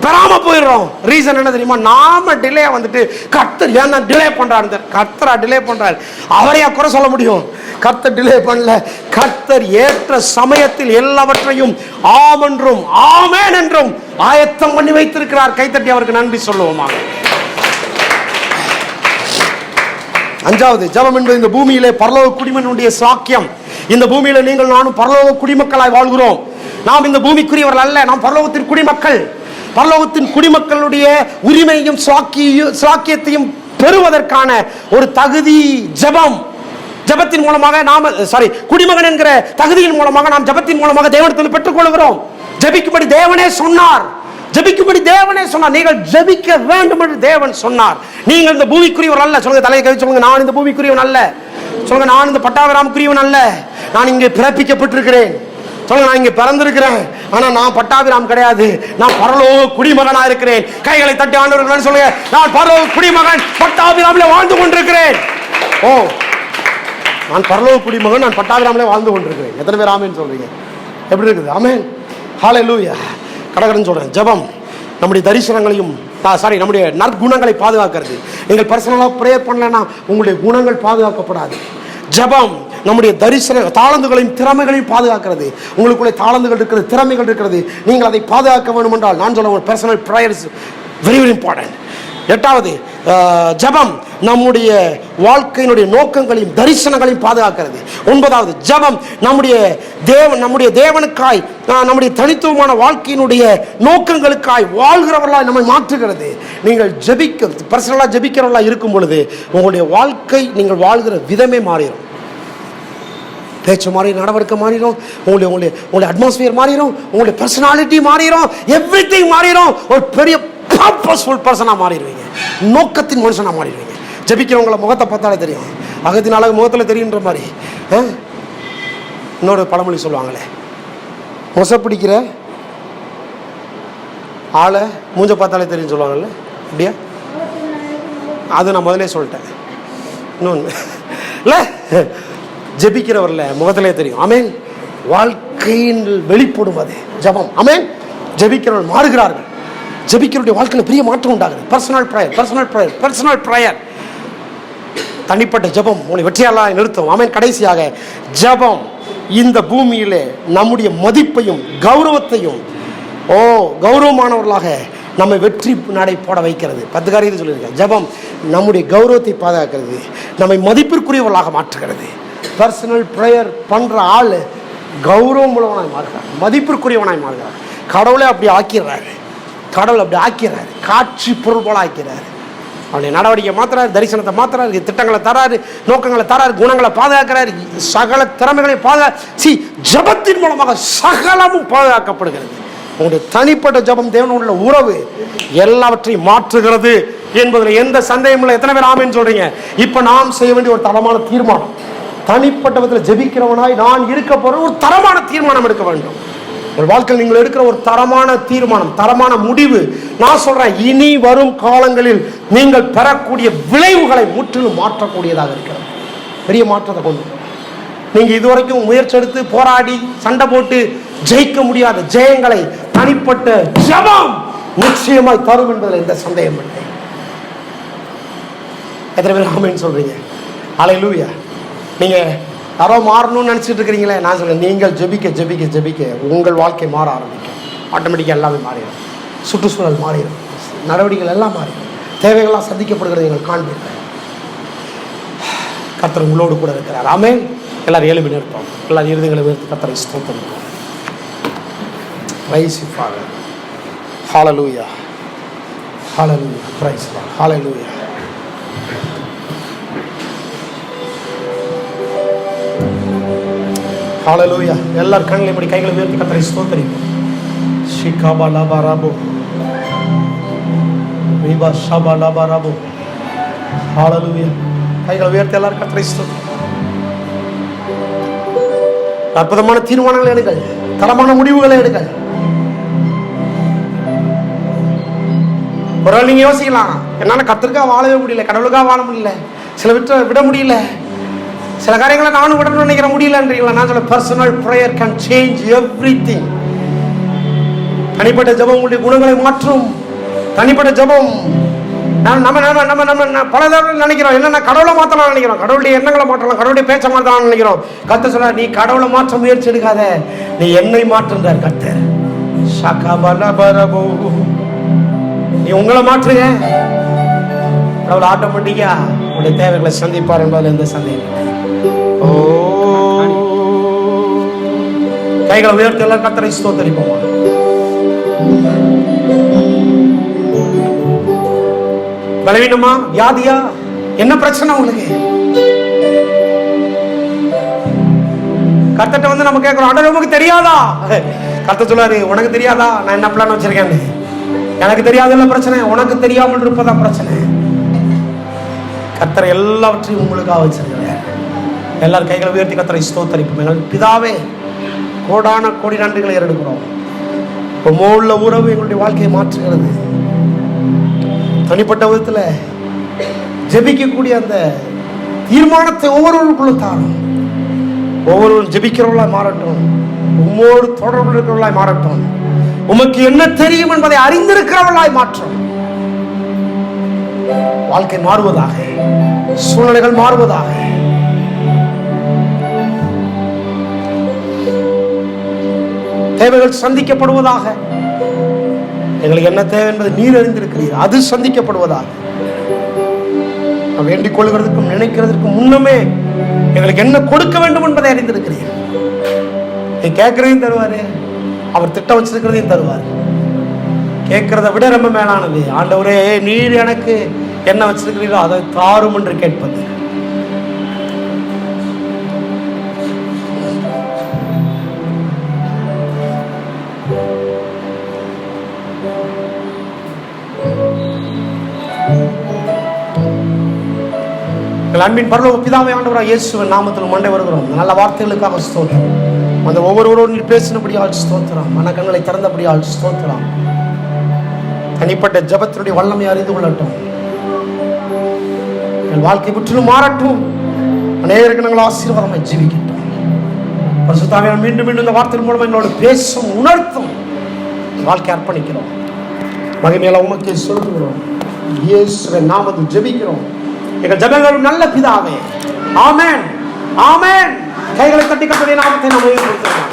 பெறாம போயிடுறோம். ரீசன் என்ன தெரியுமா? நாம டிலே வந்துட்டு கர்த்தர் ஏன் டிலே பண்றாரு? கர்த்தரா டிலே பண்றாரு? அவரையா குறை சொல்ல முடியும்? கர்த்தர் டிலே பண்ணல. கர்த்தர் ஏற்ற சமயத்தில் எல்லாவற்றையும் ஆம் என்றும் ஆமென் என்றும் ஆயத்தம் பண்ணி வைத்திருக்கிறார். கைத்தட்டி அவருக்கு நன்றி சொல்லுவோமா. 5வது ஜெபம் என்பது இந்த பூமியிலே பரலோக குடிமகனுடைய சாக்கியம். இந்த பூமியில நீங்கள் நானும் பரலோக குடிமக்களாய் வாழ்கிறோம். நாம் இந்த பூமிக்குரியவர்கள் அல்ல, நாம் பரலோகத்தின் குடிமக்கள். பரலோகத்தின் குடிமக்களுடைய உரிமையும் சாக்கியத்தையும் பெறுவதற்கான ஒரு தகுதி ஜெபம். ஜெபத்தின் மூலமாக குடிமகன் என்கிற தகுதியின் மூலமாக நாம் ஜெபத்தின் மூலமாக தேவனிடத்தில் பெற்றுக்கொள்கிறோம். ஜெபிக்கும்படி தேவனே சொன்னார். ஜெபிக்கும்படி தேவனே சொன்னார். நீங்கள் ஜெபிக்க வேண்டும் என்று தேவன் சொன்னார். நீங்கள் இந்த பூமிக்குரியவர் அல்ல. சொல்லுங்க, தலையை கை சொல்லுங்க, நான் இந்த பூமிக்குரியவன் அல்ல. சொல்லுங்க, நான் இந்த பட்டாபிராமுக்குரியவன் அல்ல. நான் இங்கே பிறப்பிக்கப்பட்டிருக்கிறேன். சொல்லுங்க, நான் இங்கே பிறந்திருக்கிறேன், ஆனா நான் பட்டாபிராம் கிடையாது. நான் பரலோக குடிமகனா இருக்கிறேன். கைகளை தட்டி ஆண்டவர்கள் சொல்லுங்க, நான் பரலோக குடிமகன், பட்டாபிராமிலே வாழ்ந்து கொண்டிருக்கிறேன். ஓ, நான் பரலோக குடிமகன், நான் பட்டாபிராமிலே வாழ்ந்து கொண்டிருக்கிறேன். எத்தனை பேர் ஆமேன்னு சொல்றீங்க? எப்படி இருக்குது? ஆமேன், ஹல்லேலூயா. கடகடன்னு சொல்றேன். ஜெபம் நம்முடைய தரிசனங்களையும் நம்முடைய நற்குணங்களை பாதுகாக்கிறது. நீங்கள் பர்சனலாக ப்ரேயர் பண்ணலன்னா உங்களுடைய குணங்கள் பாதுகாக்கப்படாது. ஜெபம் நம்முடைய தரிசன தாளந்துகளையும் திறமைகளையும் பாதுகாக்கிறது. உங்களுக்குள்ளே தாளந்துகள் இருக்கிறது, திறமைகள் இருக்கிறது. நீங்கள் அதை பாதுகாக்க வேண்டும் என்றால் நான் சொல்ல personal prayers very very important. எட்டாவது, ஜெபம் நம்முடைய வாழ்க்கையினுடைய நோக்கங்களையும் தரிசனங்களையும் பாதுகாக்கிறது. ஒன்பதாவது, ஜெபம் நம்முடைய தேவனுக்காய் நம்முடைய தனித்துவமான வாழ்க்கையினுடைய நோக்கங்களுக்காய் வாழ்கிறவர்களாய் நம்மை மாற்றுகிறது. நீங்கள் பர்சனலாக ஜெபிக்கிறவர்களாக இருக்கும் பொழுது உங்களுடைய வாழ்க்கை, நீங்கள் வாழ்கிற விதமே மாறிடும். பேச்சு மாறிடும், நடவடிக்கை மாறிடும், உங்களுடைய அட்மாஸ்பியர் மாறிடும், உங்களுடைய பர்சனாலிட்டி மாறிடும், எவ்ரிதிங் மாறிடும். ஒரு பெரிய பர்பஸ்ஃபுல் பர்சனாக மாறிடுவீங்க, நோக்கத்தின் மனுஷனாக மாறிடுவீங்க. ஜெபிக்கிறவங்களை முகத்தை பார்த்தாலே தெரியும், அகத்தின் அழகு முகத்தில் தெரியுன்ற மாதிரி. இன்னொரு பழமொழி சொல்லுவாங்களே, மொசப்பிடிக்கிற ஆளை மூஞ்ச பார்த்தாலே தெரியும் சொல்லுவாங்கல்ல, அப்படியா? அது நான் முதலே சொல்லிட்டேன். இன்னொன்று இல்லை, ஜெபிக்கிறவர்ல முகத்திலே தெரியும். ஆமேன். வாழ்க்கையின் வெளிப்படும் அது ஜெபம். ஆமேன். ஜெபிக்கிறவர்கள் மாறுகிறார்கள். ஜெபிக்கிறவருடைய வாழ்க்கையில் பெரிய மாற்றம் உண்டாகுது. பர்சனல் ப்ரேயர் தனிப்பட்ட ஜெபம் உங்களை வெற்றியாளராக நிறுத்தும். ஆமேன். கடைசியாக, ஜெபம் இந்த பூமியிலே நம்முடைய மதிப்பையும் கௌரவத்தையும் கௌரவமானவர்களாக நம்மை வெற்றி நடை போட வைக்கிறது. 10 காரியத்தை சொல்லியிருக்கேன். ஜெபம் நம்முடைய கௌரவத்தை பாதுகாக்கிறது, நம்மை மதிப்பிற்குரியவர்களாக மாற்றுகிறது. பர்சனல் ப்ரேயர் பண்ணுற ஆள் கௌரவம் உள்ளவனாய் மாறுகிறார், மதிப்பிற்குரியவனாய் மாறுகிறார். கடவுளை அப்படி ஆக்கிறாரு, காட்சி பொருள் போல ஆக்கிறாரு. அவனுடைய நடவடிக்கை மாத்துறாரு, தரிசனத்தை மாத்துறாரு, திட்டங்களை தராரு, நோக்கங்களை தராரு, குணங்களை பாதுகாக்கிறாரு, சகல திறமைகளை ஜெபத்தின் மூலமாக சகலமும் பாதுகாக்கப்படுகிறது. உங்களுடைய தனிப்பட்ட ஜெபம் தேவனோட உறவு எல்லாவற்றையும் மாற்றுகிறது என்பதில் எந்த சந்தேகம் இல்லை. எத்தனை பேர் ஆமேன்னு சொல்றீங்க? இப்ப நாம் செய்ய வேண்டிய ஒரு தரமான தீர்மானம், தனிப்பட்ட விதத்தில் ஜெபிக்கிறவனாய் நான் இருக்க போற ஒரு தரமான தீர்மானம் எடுக்க வேண்டும். ஒரு வாழ்க்கையில் நீங்கள் எடுக்கிற ஒரு தரமான தீர்மானம், தரமான முடிவு. நான் சொல்றேன், இனி வரும் காலங்களில் நீங்கள் பெறக்கூடிய விளைவுகளை முற்றிலும் மாற்றக்கூடியதாக இருக்கிறது. பெரிய மாற்றத்தை கொண்டு நீங்க இதுவரைக்கும் முயற்சி எடுத்து போராடி சண்டை போட்டு ஜெயிக்க முடியாத ஜெயங்களை தனிப்பட்ட ஜெபம் நிச்சயமாய் தரும் என்பதில் எந்த சந்தேகம் இல்லை. எத்தனை பேர் ஆமென் சொல்றீங்க? ஹல்லேலூயா. நீங்க யாரோ மாறணும்னு நினச்சிட்டு இருக்கிறீங்களே, நான் சொல்கிறேன், நீங்கள் ஜெபிக்க ஜெபிக்க ஜெபிக்க உங்கள் வாழ்க்கை மாற ஆரம்பிக்கும். ஆட்டோமேட்டிக்காக எல்லாமே மாறிடும். சுற்றுச்சூழல் மாறிடும், நடவடிக்கைகள் எல்லாம் மாறிடும், தேவைகள்லாம் சந்திக்கப்படுகிறது நீங்கள் காண்பீர்கள். கர்த்தர் உங்களோடு கூட இருக்கிறார். ஆமென். எல்லாரும் எழுப்பி நிற்போம். எல்லாரும் இருதயங்களை உயர்த்தி கர்த்தரை ஸ்தோத்திரிப்போம். Praise the father. Hallelujah, hallelujah, praise the lord, hallelujah. Hallelujah. எல்லாரும் கண்களை மூடி கைகளை உயர்த்தி கர்த்தரை ஸ்தோத்திரிப்போம். ஷிகாபா லாபா ராபோ ரிபா ஷபா லாபா ராபோ. ஹல்லேலூயா. கைகளை உயர்த்தி எல்லாரும் கர்த்தரை ஸ்தோத்திரிப்போம். அற்புதமான தீர்மானங்களை எடுங்கள், தரமான முடிவுகளை எடுங்கள். ஒரு நாள் நீங்க யோசிக்கலாம், என்னால கர்த்தருக்காக வாழவே முடியல, கடவுளுக்காக வாழ முடியல, சில விட முடியல, சில காரியங்களை நானும் விடணும்னு நினைக்கிற முடியலன்றீங்களா? நான் சொல்ல, personal prayer can change everything. தனிப்பட்ட ஜெபம் உங்களுடைய குணங்களை மாற்றும். தனிப்பட்ட ஜெபம் நம்ம பல தடவை நினைக்கிறோம், என்னன்னா கடவுளை மாற்றலாம் நினைக்கிறோம், கடவுளுடைய எண்ணங்களை மாற்றலாம், கடவுளுடைய பேச்சை மாற்றலாம் நினைக்கிறோம். கர்த்தர் சொல்றார், நீ கடவுளை மாற்ற முயற்சி எடுக்காத, நீ என்னை மாற்றுன்றார் கர்த்தர். நீ உங்களை மாற்றுங்க, கடவுள் ஆட்டோமேட்டிக்கா உங்களுடைய தேவைகளை சந்திப்பார் என்பதில் எந்த சந்தேகம். ஓ, கைகளை உயர்த்தி எல்லாம் கர்த்தரை ஸ்தோத்திரிப்போம். பலவீனமா, வியாதியா, என்ன பிரச்சனை உங்களுக்கு? கர்த்தர்ட்ட வந்து நம்ம கேட்கிறோம், ஆண்டவரே உமக்கு தெரியாதா? கர்த்தர் சொல்றாரு, உனக்கு தெரியாதா நான் என்ன பிளான் வச்சிருக்கேன்னு? எனக்கு தெரியாதுல்ல பிரச்சனை, உனக்கு தெரியாமல் இருப்பதான் பிரச்சனை. கர்த்தர் எல்லாவற்றையும் உங்களுக்காக வச்சிருக்கிறார். எல்லாரும் கைகளை உயர்த்தி கர்த்தரை ஸ்தோத்தரிப்போம். எங்கள் பிதாவே, கோடான கோடி நன்றிகளை ஏறெடுக்கிறோம். உள்ள உறவு எங்களுடைய வாழ்க்கையை மாற்றுகிறது. தனிப்பட்ட விதத்தில் ஜெபிக்கக்கூடிய அந்த தீர்மானத்தை ஒவ்வொருவருக்குள்ள தாரும். ஒவ்வொருவரும் ஜெபிக்கிறவர்களாய் மாறட்டும், உம்மோடு தொடர்பு இருக்கிறவர்களாய் மாறட்டும், உமக்கு என்ன தெரியும் என்பதை அறிந்திருக்கிறவர்களாய் மாற்றும். வாழ்க்கை மாறுவதாக, சூழ்நிலைகள் மாறுவதாக. தேவைகள் சந்திக்கப்படுவதாக. எங்களுக்கு என்ன தேவை என்பதை நீர் அறிந்திருக்கிறீர், அது சந்திக்கப்படுவதாக. வேண்டிக் கொள்கிறதுக்கும் நினைக்கிறதுக்கும் முன்னமே எங்களுக்கு என்ன கொடுக்க வேண்டும் என்பதை அறிந்திருக்கிறீர். கேட்கறதையும் தருவாரு, அவர் திட்டம் வச்சிருக்கிறதையும் தருவார். கேட்கிறத விட ரொம்ப மேலானது ஆண்டவரே, நீர் எனக்கு என்ன வச்சிருக்கிறீரோ அதை தாரும் என்று கேட்பது. அன்பின் பரலோக பிதாவே, ஆண்டவராகிய இயேசுவின் நாமத்தில் மண்டை வருகிறோம். நல்ல வார்த்தைகளுக்காக ஸ்தோத்திரம். அந்த ஒவ்வொருவரோடு பேசினபடியால் ஸ்தோத்திரம். மனக்கண்களை திறந்தபடியால் ஸ்தோத்திரம். தனிப்பட்ட ஜபத்தினுடைய வல்லமை அறிந்து கொள்ளட்டும். என் வாழ்க்கை முற்றிலும் மாறட்டும். அநேகருக்கு நாங்கள் ஆசீர்வாதமாய் ஜீவிக்கட்டும். பரிசுத்தாவியானவர் மீண்டும் மீண்டும் இந்த வார்த்தையின் மூலம் எங்களோடு பேசும், உணர்த்தும். வாழ்க்கை அர்ப்பணிக்கிறோம். மகிமையில உமக்கே சொல்லுகிறோம். இயேசுவின் நாமத்தில் ஜெபிக்கிறோம் எங்கள் ஜபங்களும் நல்ல பிதாவே. ஆமென், ஆமென். கைகளை தட்டி கர்த்தருடைய நாமத்தை நாம் உயர்த்துகிறோம்.